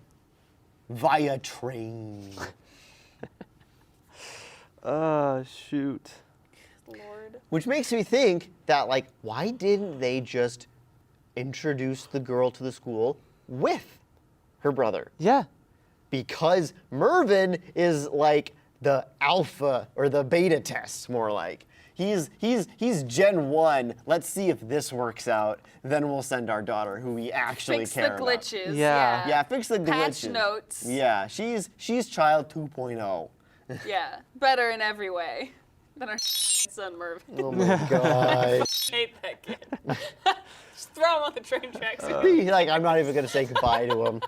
via train. Shoot. Lord. Which makes me think that, like, why didn't they just introduce the girl to the school with her brother? Yeah. Because Mervyn is like the alpha or the beta test, more like. He's Gen 1. Let's see if this works out. Then we'll send our daughter, who we actually Fix the care about. glitches. Yeah. Yeah, fix the glitches. Patch notes. Yeah, she's child 2.0. Yeah. Better in every way than our son Mervyn. Oh my god. Hate that kid. Just throw him on the train tracks. Like, I'm not even gonna say goodbye to him.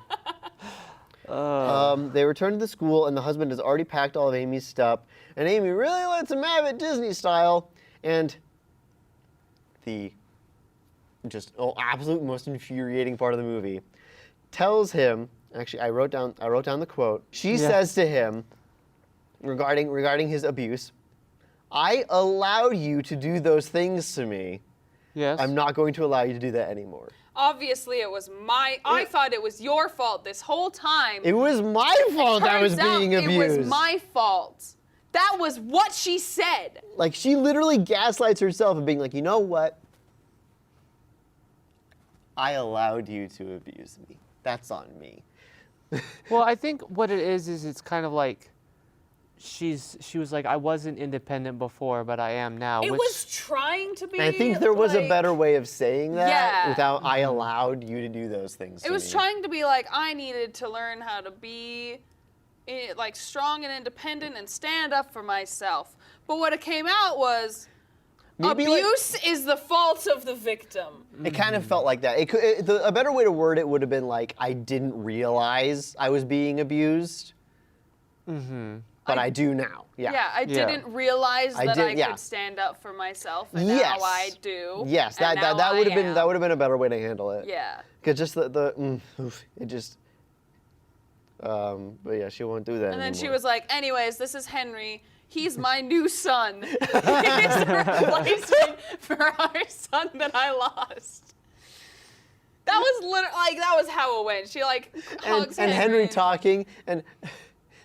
They return to the school, and the husband has already packed all of Amy's stuff, and Amy really lets him have it Disney style. And the absolute most infuriating part of the movie tells him. Actually, I wrote down the quote. She says to him regarding his abuse, "I allowed you to do those things to me. Yes. I'm not going to allow you to do that anymore." Obviously, it was I thought it was your fault this whole time. It was my fault I was Turns out being abused. It was my fault. That was what she said. Like, she literally gaslights herself and being like, you know what? I allowed you to abuse me. That's on me. Well, I think what it is it's kind of like she was like, I wasn't independent before, but I am now. It which, was trying to be. And I think there was a like- better way of saying that Yeah. without I allowed you to do those things to It was me. trying to be like I needed to learn how to be like strong and independent and stand up for myself. But what it came out was Maybe, like- abuse is the fault of the victim. It kind of felt like that. A better way to word it would have been like, I didn't realize I was being abused. But I do now. Yeah. Yeah, I Yeah. didn't realize I that did- I yeah. could stand up for myself, and Yes. now I do. Yes, and now that would have I been am. that would have been a better way to handle it. Yeah. Cause just it just. But yeah, she won't do that. And then she anymore. was like, anyways, this is Henry. He's my new son. He's a replacement for our son that I lost. That was literally, like, that was how it went. She, like, hugs and Henry talking, and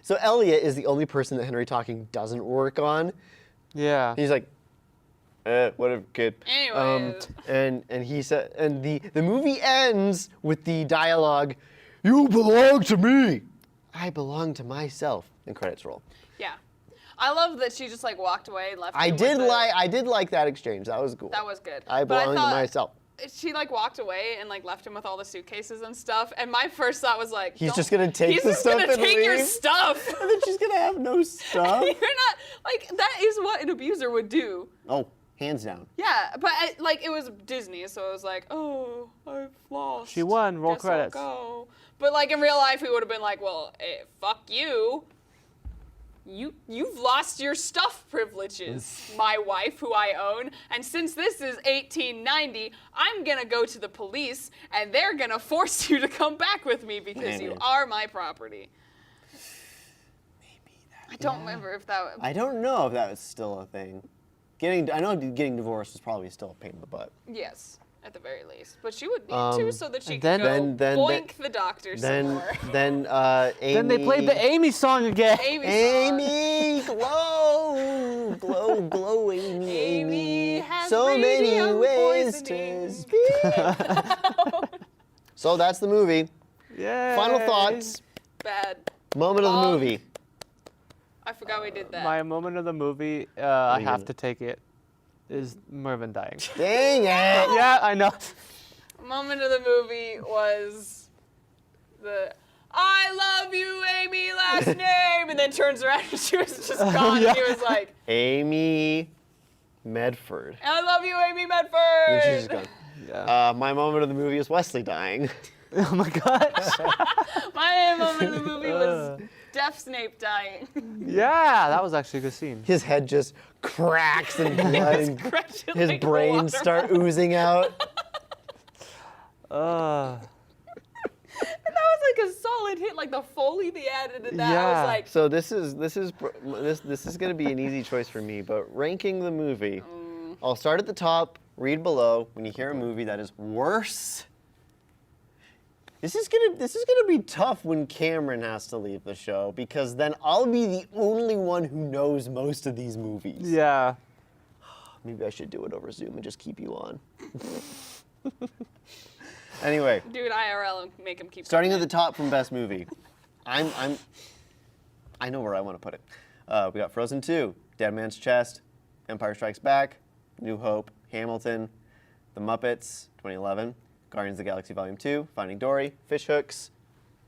so Elliot is the only person that Henry talking doesn't work on. Yeah. He's like, whatever, kid. Anyways. And he said, and the movie ends with the dialogue, "You belong to me. I belong to myself." And credits roll. Yeah. I love that she just, like, walked away and left I him with did the- like that exchange. That was cool. That was good. I But belong to thought myself. She, like, walked away and, like, left him with all the suitcases and stuff. And my first thought was, like, He's don't- just gonna take he's the just stuff gonna and take your leave? stuff. And then she's gonna have no stuff. You're not, like, that is what an abuser would do. Oh, hands down. Yeah, but like it was Disney, so it was like, oh, I've lost. She won, roll Guess credits. I'll go. But like in real life, we would have been like, well, fuck you. You've lost your stuff privileges, my wife, who I own. And since this is 1890, I'm gonna go to the police, and they're gonna force you to come back with me because you Maybe. are my property. I don't remember if that. I don't know if that was still a thing. I know getting divorced is probably still a pain in the butt. Yes. at the very least. But she would need to so that she and could then- go boink the doctor some more. Then Amy. Then they played the Amy song again. Amy song. Amy, glow, glow, glow, Amy, Amy has so many radium ways poisoning. to speak. So that's the movie. Yeah. Final thoughts. Bad. Moment of the Long. movie. I forgot we did that. My moment of the movie, I you have gonna- to take it, is Mervyn dying. Dang it. Yeah, I know. Moment of the movie was the I love you, Amy, last name, and then turns around and she was just gone. Yeah. And he was like, Amy Medford. I love you, Amy And she's Medford. gone. Yeah. My moment of the movie is Wesley dying. Oh my gosh. My moment of the movie was Deaf Snape dying. Yeah, that was actually a good scene. His head just cracks and blood and Scratching his like brains start oozing out. Uh, And that was like a solid hit, like the Foley they added to that. I Yeah. was like, So this is gonna be an easy choice for me, but ranking the movie, I'll start at the top, read below. When you hear a movie that is worse, this is gonna be tough when Cameron has to leave the show because then I'll be the only one who knows most of these movies. yeah. Maybe I should do it over Zoom and just keep you on. Anyway. do it IRL and make him keep Starting at coming the top from best movie, I know where I want to put it. We got Frozen 2, Dead Man's Chest, Empire Strikes Back, New Hope, Hamilton, The Muppets, 2011, Guardians of the Galaxy Volume 2, Finding Dory, Fish Hooks,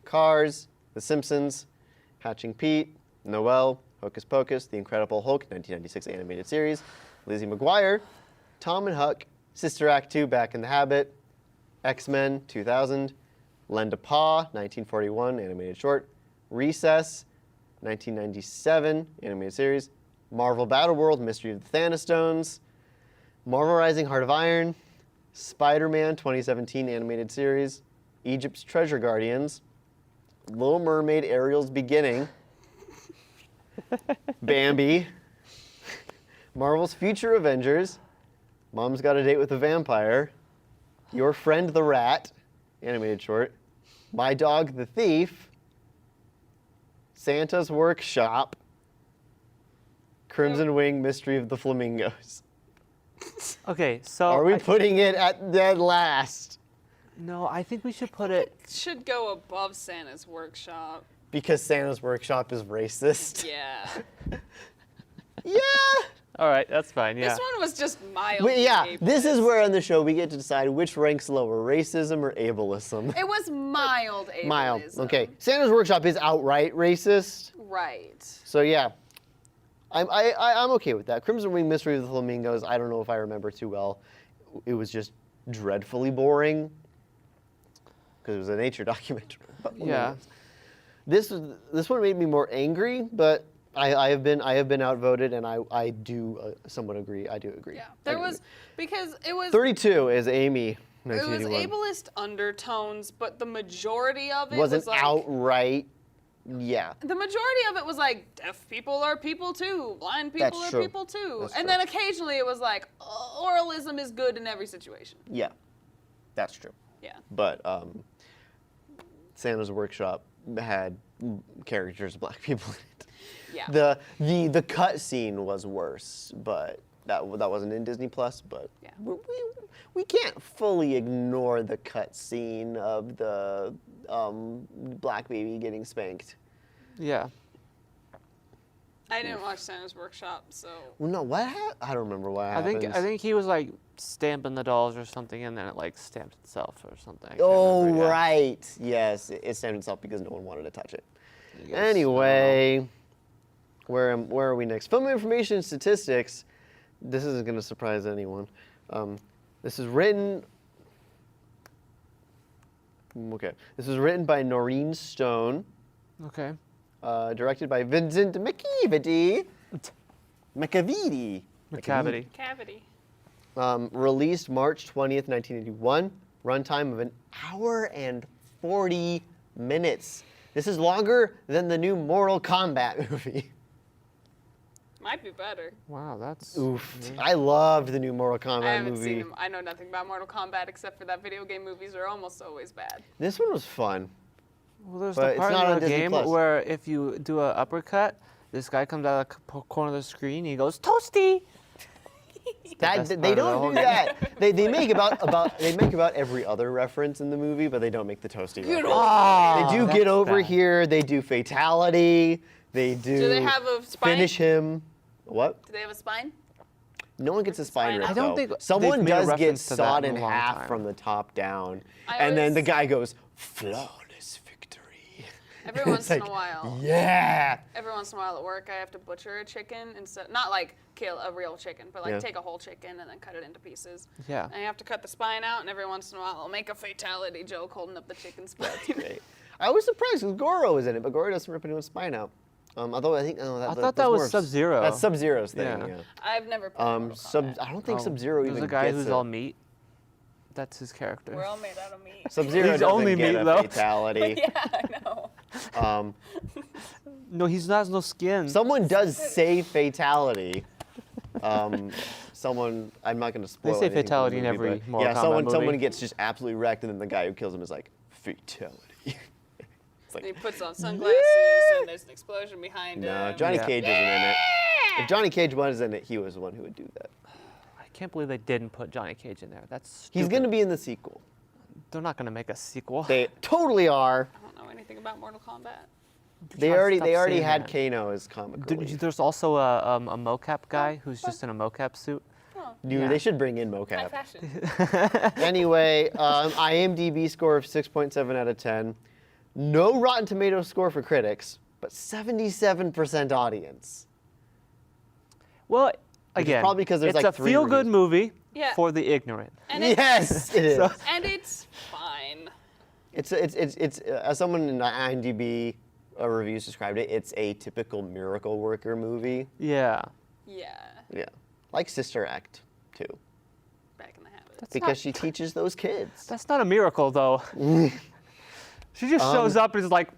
Cars, The Simpsons, Hatching Pete, Noelle, Hocus Pocus, The Incredible Hulk, 1996 animated series, Lizzie McGuire, Tom and Huck, Sister Act 2, Back in the Habit, X-Men 2000, Lend a Paw 1941 animated short, Recess 1997 animated series, Marvel Battleworld Mystery of the Thanastones, Marvel Rising Heart of Iron, Spider-Man 2017 animated series, Egypt's Treasure Guardians, Little Mermaid Ariel's Beginning, Bambi, Marvel's Future Avengers, Mom's Got a Date with a Vampire, Your Friend the Rat, animated short, My Dog the Thief, Santa's Workshop, Crimson Wing Mystery of the Flamingos. Okay, so Are we I- putting it at dead last? no, I think we should put it. should go above Santa's Workshop. Because Santa's Workshop is racist? Yeah. Yeah! All right, that's fine. Yeah. This one was just mild. Yeah, this is where on the show we get to decide which ranks lower, racism or ableism. It was mild ableism. Mild. Okay. Santa's Workshop is outright racist. Right. So yeah, I'm okay with that. Crimson Wing Mystery of the Flamingos, I don't know if I remember too well. It was just dreadfully boring because it was a nature documentary. about Yeah. flamingos. This one made me more angry, but I have been outvoted, and I do somewhat agree. I do agree. Yeah. I There do was agree. because it was 32 is Amy. it was 1981. ableist undertones, but the majority of it Wasn't was like outright. Yeah. the majority of it was like deaf people are people too, blind people That's are true. people too, That's and true. then occasionally it was like oralism is good in every situation. Yeah. That's true. Yeah. But Santa's Workshop had characters of black people in it. Yeah. The cut scene was worse, but that wasn't in Disney Plus. But Yeah. we can't fully ignore the cut scene of the black baby getting spanked. Yeah. I didn't watch Santa's Workshop, so Well, no, what happened? I don't remember what I happened. think he was like stamping the dolls or something, and then it like stamped itself or something. I can't Oh, remember, yeah. right. Yes, it stamped itself because no one wanted to touch it. I guess, I don't know. Anyway, where are we next? Film information and statistics. This isn't going to surprise anyone. This is written. Okay, this is written by Noreen Stone, Okay. directed by Vincent McCavity. McCavity. McCavity. cavity. Released March 20th, 1981. Runtime of an hour and 40 minutes. This is longer than the new Mortal Kombat movie. Might be better. Wow, that's. Oof. I loved the new Mortal I Kombat haven't movie. seen them. I know nothing about Mortal Kombat except for that video game movies are almost always bad. This one was fun. Well, there's But the it's part not in on the Disney game Plus. where if you do an uppercut, this guy comes out of the corner of the screen. And he goes toasty. best They part of the don't whole do game. that. They make about every other reference in the movie, but they don't make the toasty reference. They do that's get over bad. here. They do fatality. They do. Do they have a spine? finish him? What? Do they have a spine? No one gets a spine I ripped, don't though. think Someone they've made a does get reference to that sawed in in a long half time. from the top down, I and then always- the guy goes flawless victory. Every It's once in like, a while. Yeah. Every once in a while at work, I have to butcher a chicken instead, not like kill a real chicken, but like Yeah. take a whole chicken and then cut it into pieces. Yeah. And I have to cut the spine out, and every once in a while, I'll make a fatality joke holding up the chicken spine. Great. I was surprised because Goro was in it, but Goro doesn't rip anyone's spine out. Although I think I thought that's that was more of- Sub-Zero. That's Sub-Zero's thing. Yeah. Yeah. I've never played Mortal Kombat. I don't think Oh, Sub-Zero even There's a guy gets who's it. all meat. That's his character. We're all made out of meat. Sub-Zero He's doesn't only get meat, a though. fatality. Yeah, I know. No, he's not has no skin. Someone does say fatality. Someone, I'm not going to spoil. say anything from the fatality in movie, every but Mortal yeah, Kombat someone movie. gets just absolutely wrecked, and then the guy who kills him is like fatality. It's And he like, puts on sunglasses, and there's an explosion behind no, him. Johnny Yeah. Cage isn't in it. If Johnny Cage was in it, he was the one who would do that. I can't believe they didn't put Johnny Cage in there. That's stupid. He's going to be in the sequel. They're not gonna make a sequel. They totally are. I don't know anything about Mortal Kombat. They trying to already stop saying had that. Kano as comic relief. There's also a mocap guy who's just in a mocap suit. Dude, yeah. they should bring in High mocap. fashion. Anyway, IMDb score of 6.7 out of 10. No Rotten Tomatoes score for critics, but 77% audience. Well, again, probably 'cause there's it's like a 3 feel-good reviews. movie Yeah. for the ignorant. And it's, Yes, it is. and it's fine. It's as someone in IMDb reviews described it, it's a typical miracle worker movie. Yeah. Yeah, Yeah, like Sister Act 2, back in the habit. That's because not, she teaches those kids. That's not a miracle, though. She just shows up and is like,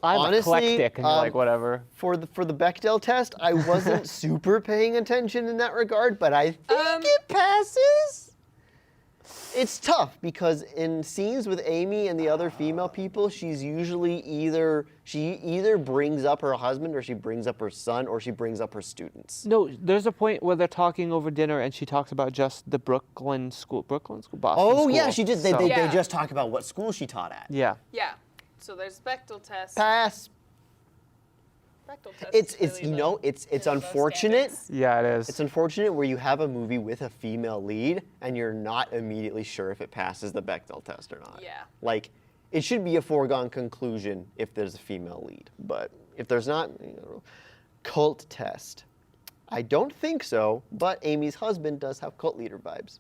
I'm honestly, eclectic, and you're like, whatever. For the Bechdel test, I wasn't super paying attention in that regard, but I think it passes. It's tough because in scenes with Amy and the other female people, she's usually she either brings up her husband, or she brings up her son, or she brings up her students. No, there's a point where they're talking over dinner, and she talks about just the Boston school. Oh yeah, she did. They Yeah. just talk about what school she taught at. Yeah. Yeah. So there's Bechtel test. Pass. Bechtel test. It's is really it's really low unfortunate. standards. Yeah, it is. It's unfortunate where you have a movie with a female lead and you're not immediately sure if it passes the Bechdel test or not. Yeah. Like, it should be a foregone conclusion if there's a female lead. But if there's not, cult test. I don't think so, but Amy's husband does have cult leader vibes.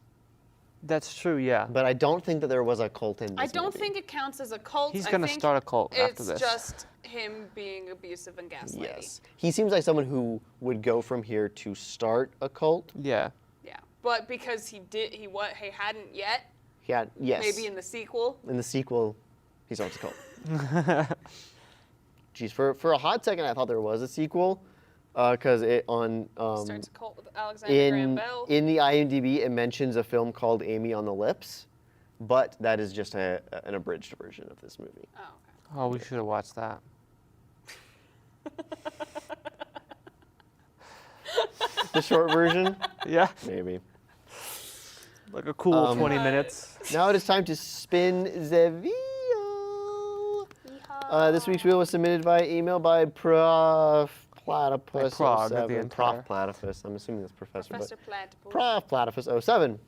That's true, yeah. But I don't think that there was a cult in this I don't movie. think it counts as a cult. He's I gonna think start a cult after It's this. just him being abusive and gaslighty. Yes. He seems like someone who would go from here to start a cult. Yeah. Yeah. But because he hadn't yet. Yeah, yes. Maybe in the sequel. In the sequel, he starts a cult. Jeez, for a hot second, I thought there was a sequel, because it on Starts a cult with Alexander Graham in Bell. the IMDb it mentions a film called Amy on the Lips, but that is just an abridged version of this movie. Oh, okay. Oh, we should have watched that. The short version, Yeah. maybe. Like a cool 20 minutes. Now it is time to spin the wheel. This week's wheel was submitted by email by Prof. Platypus By Prague, the 07. entire- Prof. Platypus. I'm assuming that's Professor. Professor But Platypus. Prof. Platypus 07.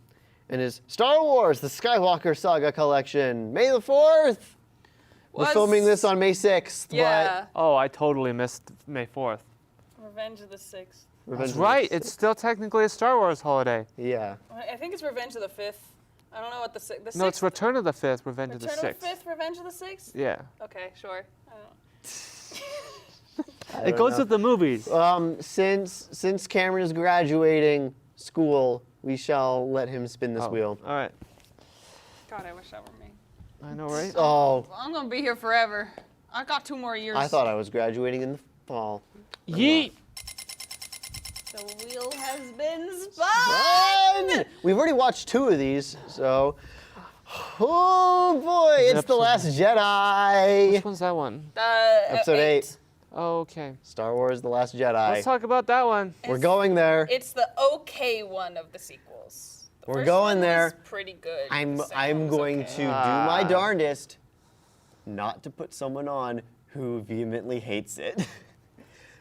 And is Star Wars: The Skywalker Saga Collection. May the 4th. We're Was- filming this on May 6th. Yeah. Oh, I totally missed May 4th. Revenge of the 6th. But Revenge That's of the right. Sith. It's still technically a Star Wars holiday. Yeah. I think it's Revenge of the 5th. I don't know what the 6th. No, it's Return of the 5th, Revenge of the Return 6th. of the 5th, Revenge of the 6th? Yeah. Okay, sure. I don't know. I It don't goes know. with the movies. Since Cameron is graduating school, we shall let him spin this Oh, wheel. All right. God, I wish that were me. I know, right? Oh, I'm gonna be here forever. I got 2 more years. I thought I was graduating in the fall. Yeet. The wheel has been spun! Run! We've already watched 2 of these, so. Oh boy, it's The episode? Last Jedi. Which one's that one? Episode 8. Oh, okay. Star Wars: The Last Jedi. Let's talk about that one. We're going there. It's the okay one of the sequels. The We're first going one there. Was pretty good. I'm The second one was going okay. to do my darndest not to put someone on who vehemently hates it.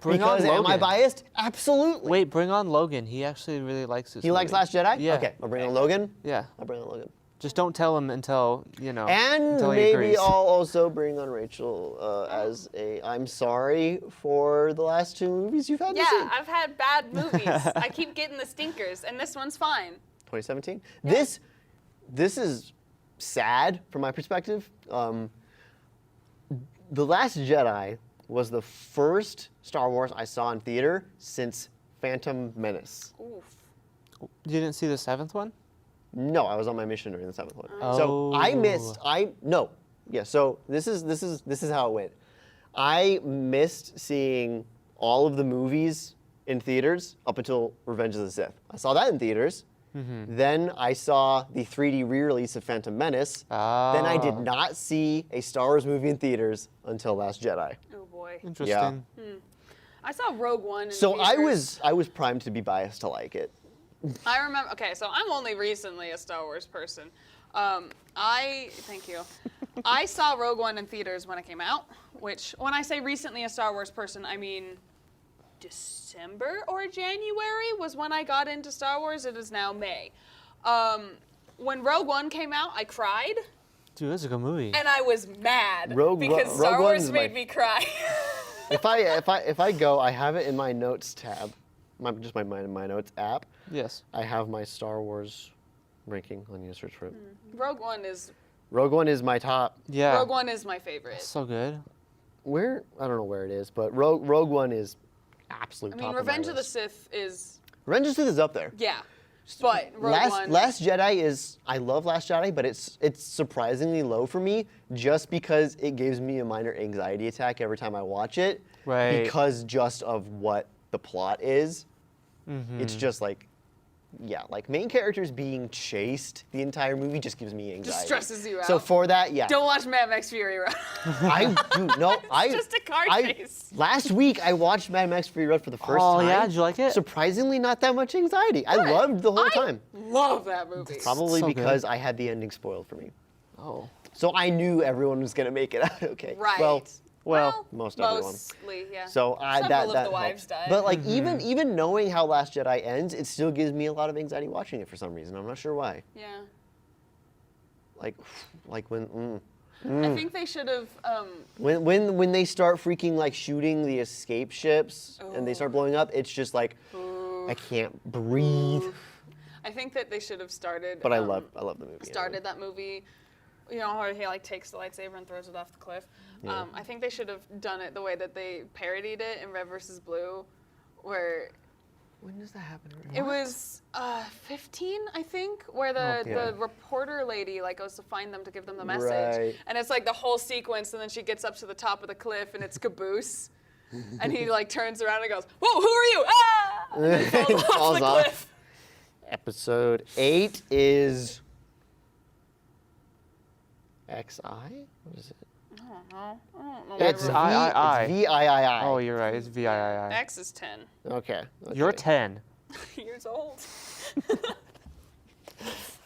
Bring on Because am I Logan. biased? Absolutely. Wait, bring on Logan. He actually really likes this He likes movie. Last Jedi? Yeah. Okay, I'll bring on Logan. Yeah. I'll bring on Logan. Just don't tell him until, you know, And until he maybe agrees. I'll also bring on Rachel as a I'm sorry for the last 2 movies you've had to see. Yeah, I've had bad movies. I keep getting the stinkers, and this one's fine. 2017. This is sad from my perspective. The Last Jedi was the first Star Wars I saw in theater since Phantom Menace. Oof. You didn't see the 7th one? No, I was on my mission during the 7th one. Oh. So I missed. So this is how it went. I missed seeing all of the movies in theaters up until Revenge of the Sith. I saw that in theaters. Then I saw the 3D re-release of Phantom Menace. Then I did not see a Star Wars movie in theaters until Last Jedi. Oh boy. Interesting. I saw Rogue One in So theaters. I was primed to be biased to like it. I remember. Okay, so I'm only recently a Star Wars person. Thank you. I saw Rogue One in theaters when it came out. Which, when I say recently a Star Wars person, I mean December or January was when I got into Star Wars. It is now May. When Rogue One came out, I cried Dude, that's a good movie. and I was mad Rogue because One- Star Rogue Wars One's made my- me cry. If I go, I have it in my notes tab, my notes app. Yes. I have my Star Wars ranking on you to search for it. Rogue One is Rogue One is my top. Yeah. Rogue One is my favorite. So good. Where I don't know where it is, but Rogue One is absolute I top mean, of my Revenge of the list. Sith is Revenge of the Sith is up there. yeah, but Rogue One. Last Jedi is I love Last Jedi, but it's surprisingly low for me just because it gives me a minor anxiety attack every time I watch it. Right. Because just of what the plot is. It's just like main characters being chased the entire movie just gives me anxiety. Just stresses you So out. for that, yeah. Don't watch Mad Max Fury Road. Just a car chase. Last week I watched Mad Max Fury Road for the first Oh, time. yeah? Did you like it? Surprisingly, not that much anxiety. I loved the whole time. Love that movie. Probably so because I had the ending spoiled for me. Oh. So I knew everyone was gonna make it out okay. Right. Well, most everyone. Mostly, yeah. So Several that of the wives helped. died. But like even knowing how Last Jedi ends, it still gives me a lot of anxiety watching it for some reason. I'm not sure why. Yeah. Like when I think they should have. when they start freaking like shooting the escape ships and they start blowing up, it's just like I can't breathe. I think that they should have started. But I love the movie. Started that movie. You know how he like takes the lightsaber and throws it off the cliff. Yeah. I think they should have done it the way that they parodied it in Red vs. Blue, where When does that happen? it was 15, I think, where the reporter lady like goes to find them to give them the message, Right. and it's like the whole sequence, and then she gets up to the top of the cliff, and it's Caboose, and he like turns around and goes, "Whoa, who are you?" Ah! And then falls off Falls the off. cliff. Episode 8 is XI? What is it? I don't know. It's It's V. I. It's VIII. Oh, you're right. It's VIII. X is 10 Okay. You're 10. years old.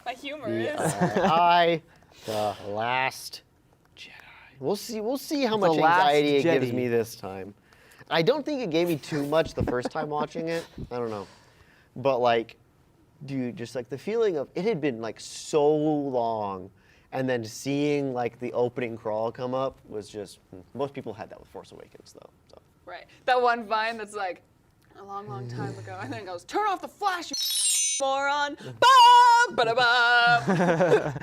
My humor is. VIII, The Last Jedi. We'll see how much The Last anxiety it gives Jedi. me this time. I don't think it gave me too much the first time watching it. I don't know. But like, dude, just like the feeling of it had been like so long, and then seeing like the opening crawl come up was just. Most people had that with Force Awakens though. So. Right. That one vine that's like a long, long time ago, and then it goes, "Turn off the flash, you moron!" Ba ba ba.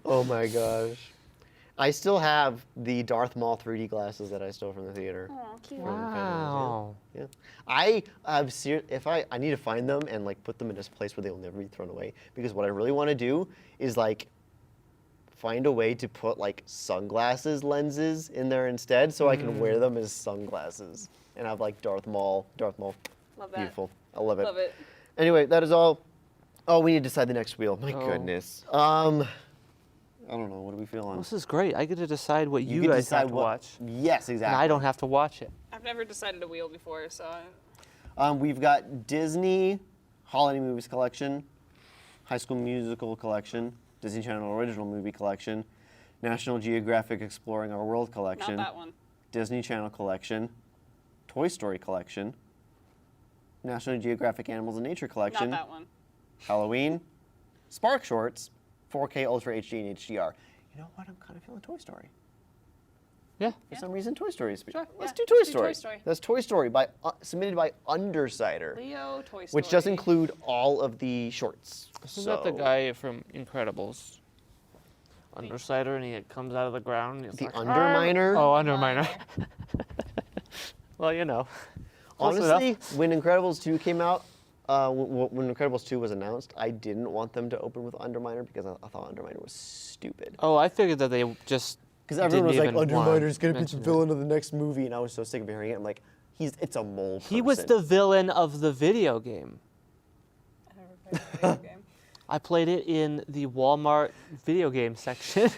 Oh my gosh. I still have the Darth Maul 3D glasses that I stole from the theater. Oh, cute. Wow. Yeah. I have if I need to find them and like put them in this place where they will never be thrown away, because what I really want to do is like find a way to put like sunglasses lenses in there instead so I can wear them as sunglasses and have like Darth Maul. Love that. Beautiful. I love it. Love it. Anyway, that is all. Oh, we need to decide the next wheel. My Oh. goodness. I don't know. What do we feel on? This is great. I get to decide what you get to guys decide have to what- watch, Yes, and exactly. I don't have to watch it. I've never decided a wheel before, so I, We've got Disney Holiday Movies Collection, High School Musical Collection, Disney Channel Original Movie Collection, National Geographic Exploring Our World Collection, not that one. Disney Channel Collection, Toy Story Collection, National Geographic Animals and Nature Collection, Not that one. Halloween, Spark Shorts, 4K Ultra HD and HDR. You know what? I'm kind of feeling Toy Story. Yeah. For some reason, Toy Story is. Sure, Let's yeah, do Toy let's do Story. Toy Story. That's Toy Story by submitted by Undersider, Leo, Toy Story. which does include all of the shorts. Isn't that the guy from Incredibles? Undersider, and he comes out of the ground. And he's The like, Underminer? Oh, Underminer. Well, you know. Close Honestly, enough. when Incredibles 2 came out, when Incredibles 2 was announced, I didn't want them to open with Underminer because I thought Underminer was stupid. Oh, I figured that they just. Because everyone was didn't like, even wanna Underminer's gonna be the mention it. villain of the next movie, and I was so sick of hearing it. I'm like, it's a mole person. He was the villain of the video game. I never played a video game. I played it in the Walmart video game section.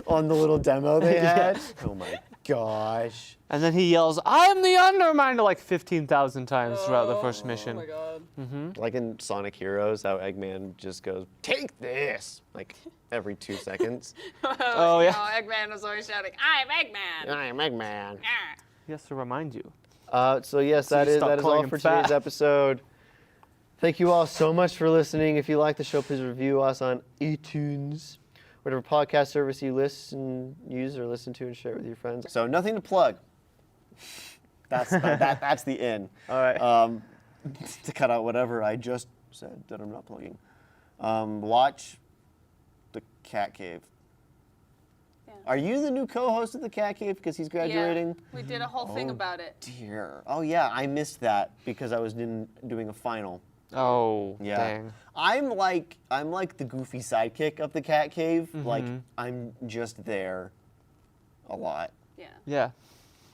on the little demo they Yeah. had. Oh my gosh. And then he yells, "I'm the Underminer!" like 15,000 times throughout the first Oh mission. my god. Like in Sonic Heroes, how Eggman just goes, "Take this!" like every 2 seconds. Oh, yeah. Eggman was always shouting, "I'm Eggman!" I'm Eggman. Ah. He has to remind you. So yes, So you that is stop all calling him for today's fat. episode. Thank you all so much for listening. If you like the show, please review us on iTunes, whatever podcast service you use or listen to, and share it with your friends. So nothing to plug. That's that's the in. All right. To cut out whatever I just said that I'm not plugging. Watch the Cat Cave. Yeah. Are you the new co-host of the Cat Cave because he's graduating? Yeah, we did a whole thing about it. Dear. Oh yeah, I missed that because I was doing a final. Oh, Yeah. dang. I'm like the goofy sidekick of the Cat Cave. Like I'm just there a lot. Yeah. Yeah.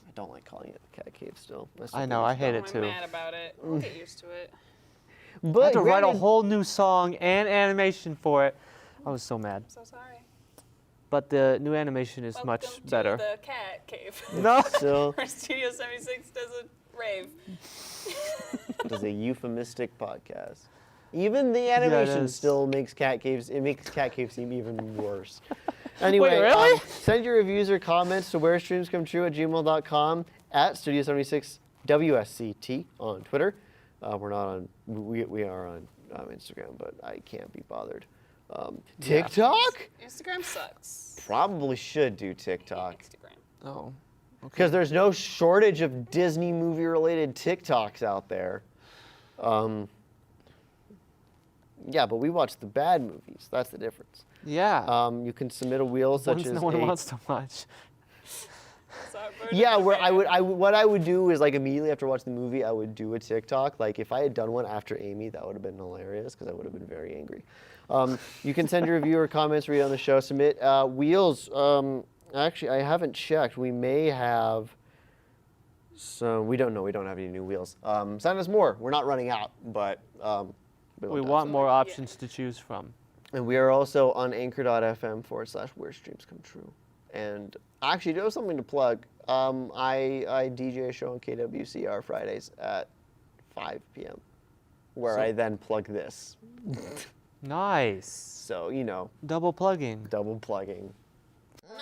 I don't like calling it the Cat Cave still. I know, I hate it I'm too. mad about it. We'll get used to it. But I had to write a granted- whole new song and animation for it. I was so mad. So sorry. But the new animation is Welcome much to better. the Cat Cave. No. Still Where Studio 76 does a rave. does a euphemistic podcast. Even the animation does. still makes Cat Caves. It makes Cat Cave seem even worse. Anyway, Wait, really? Send your reviews or comments to WhereStreamsComeTrue@gmail.com, at Studio76WSCT on Twitter. We're not on. We are on Instagram, but I can't be bothered. TikTok? Instagram sucks. Probably should do TikTok Instagram. Oh. because there's no shortage of Disney movie-related TikToks out there. Yeah, but we watch the bad movies. That's the difference. Yeah. You can submit a wheel such Ones as no one a- wants to watch. So I voted Yeah, for where I Bam. would, what I would do is like immediately after watching the movie, I would do a TikTok. Like if I had done one after Amy, that would have been hilarious because I would have been very angry. You can send your review or comments, read on the show, submit wheels. Actually, I haven't checked. We may have. So we don't know. We don't have any new wheels. Send us more. We're not running out, but We want more options to choose from. And we are also on anchor.fm/WhereStreamsComeTrue. And I actually do have something to plug. I DJ a show on KWCR Fridays at 5 p.m. where I then plug this. Nice. So, Double plugging. double plugging. No.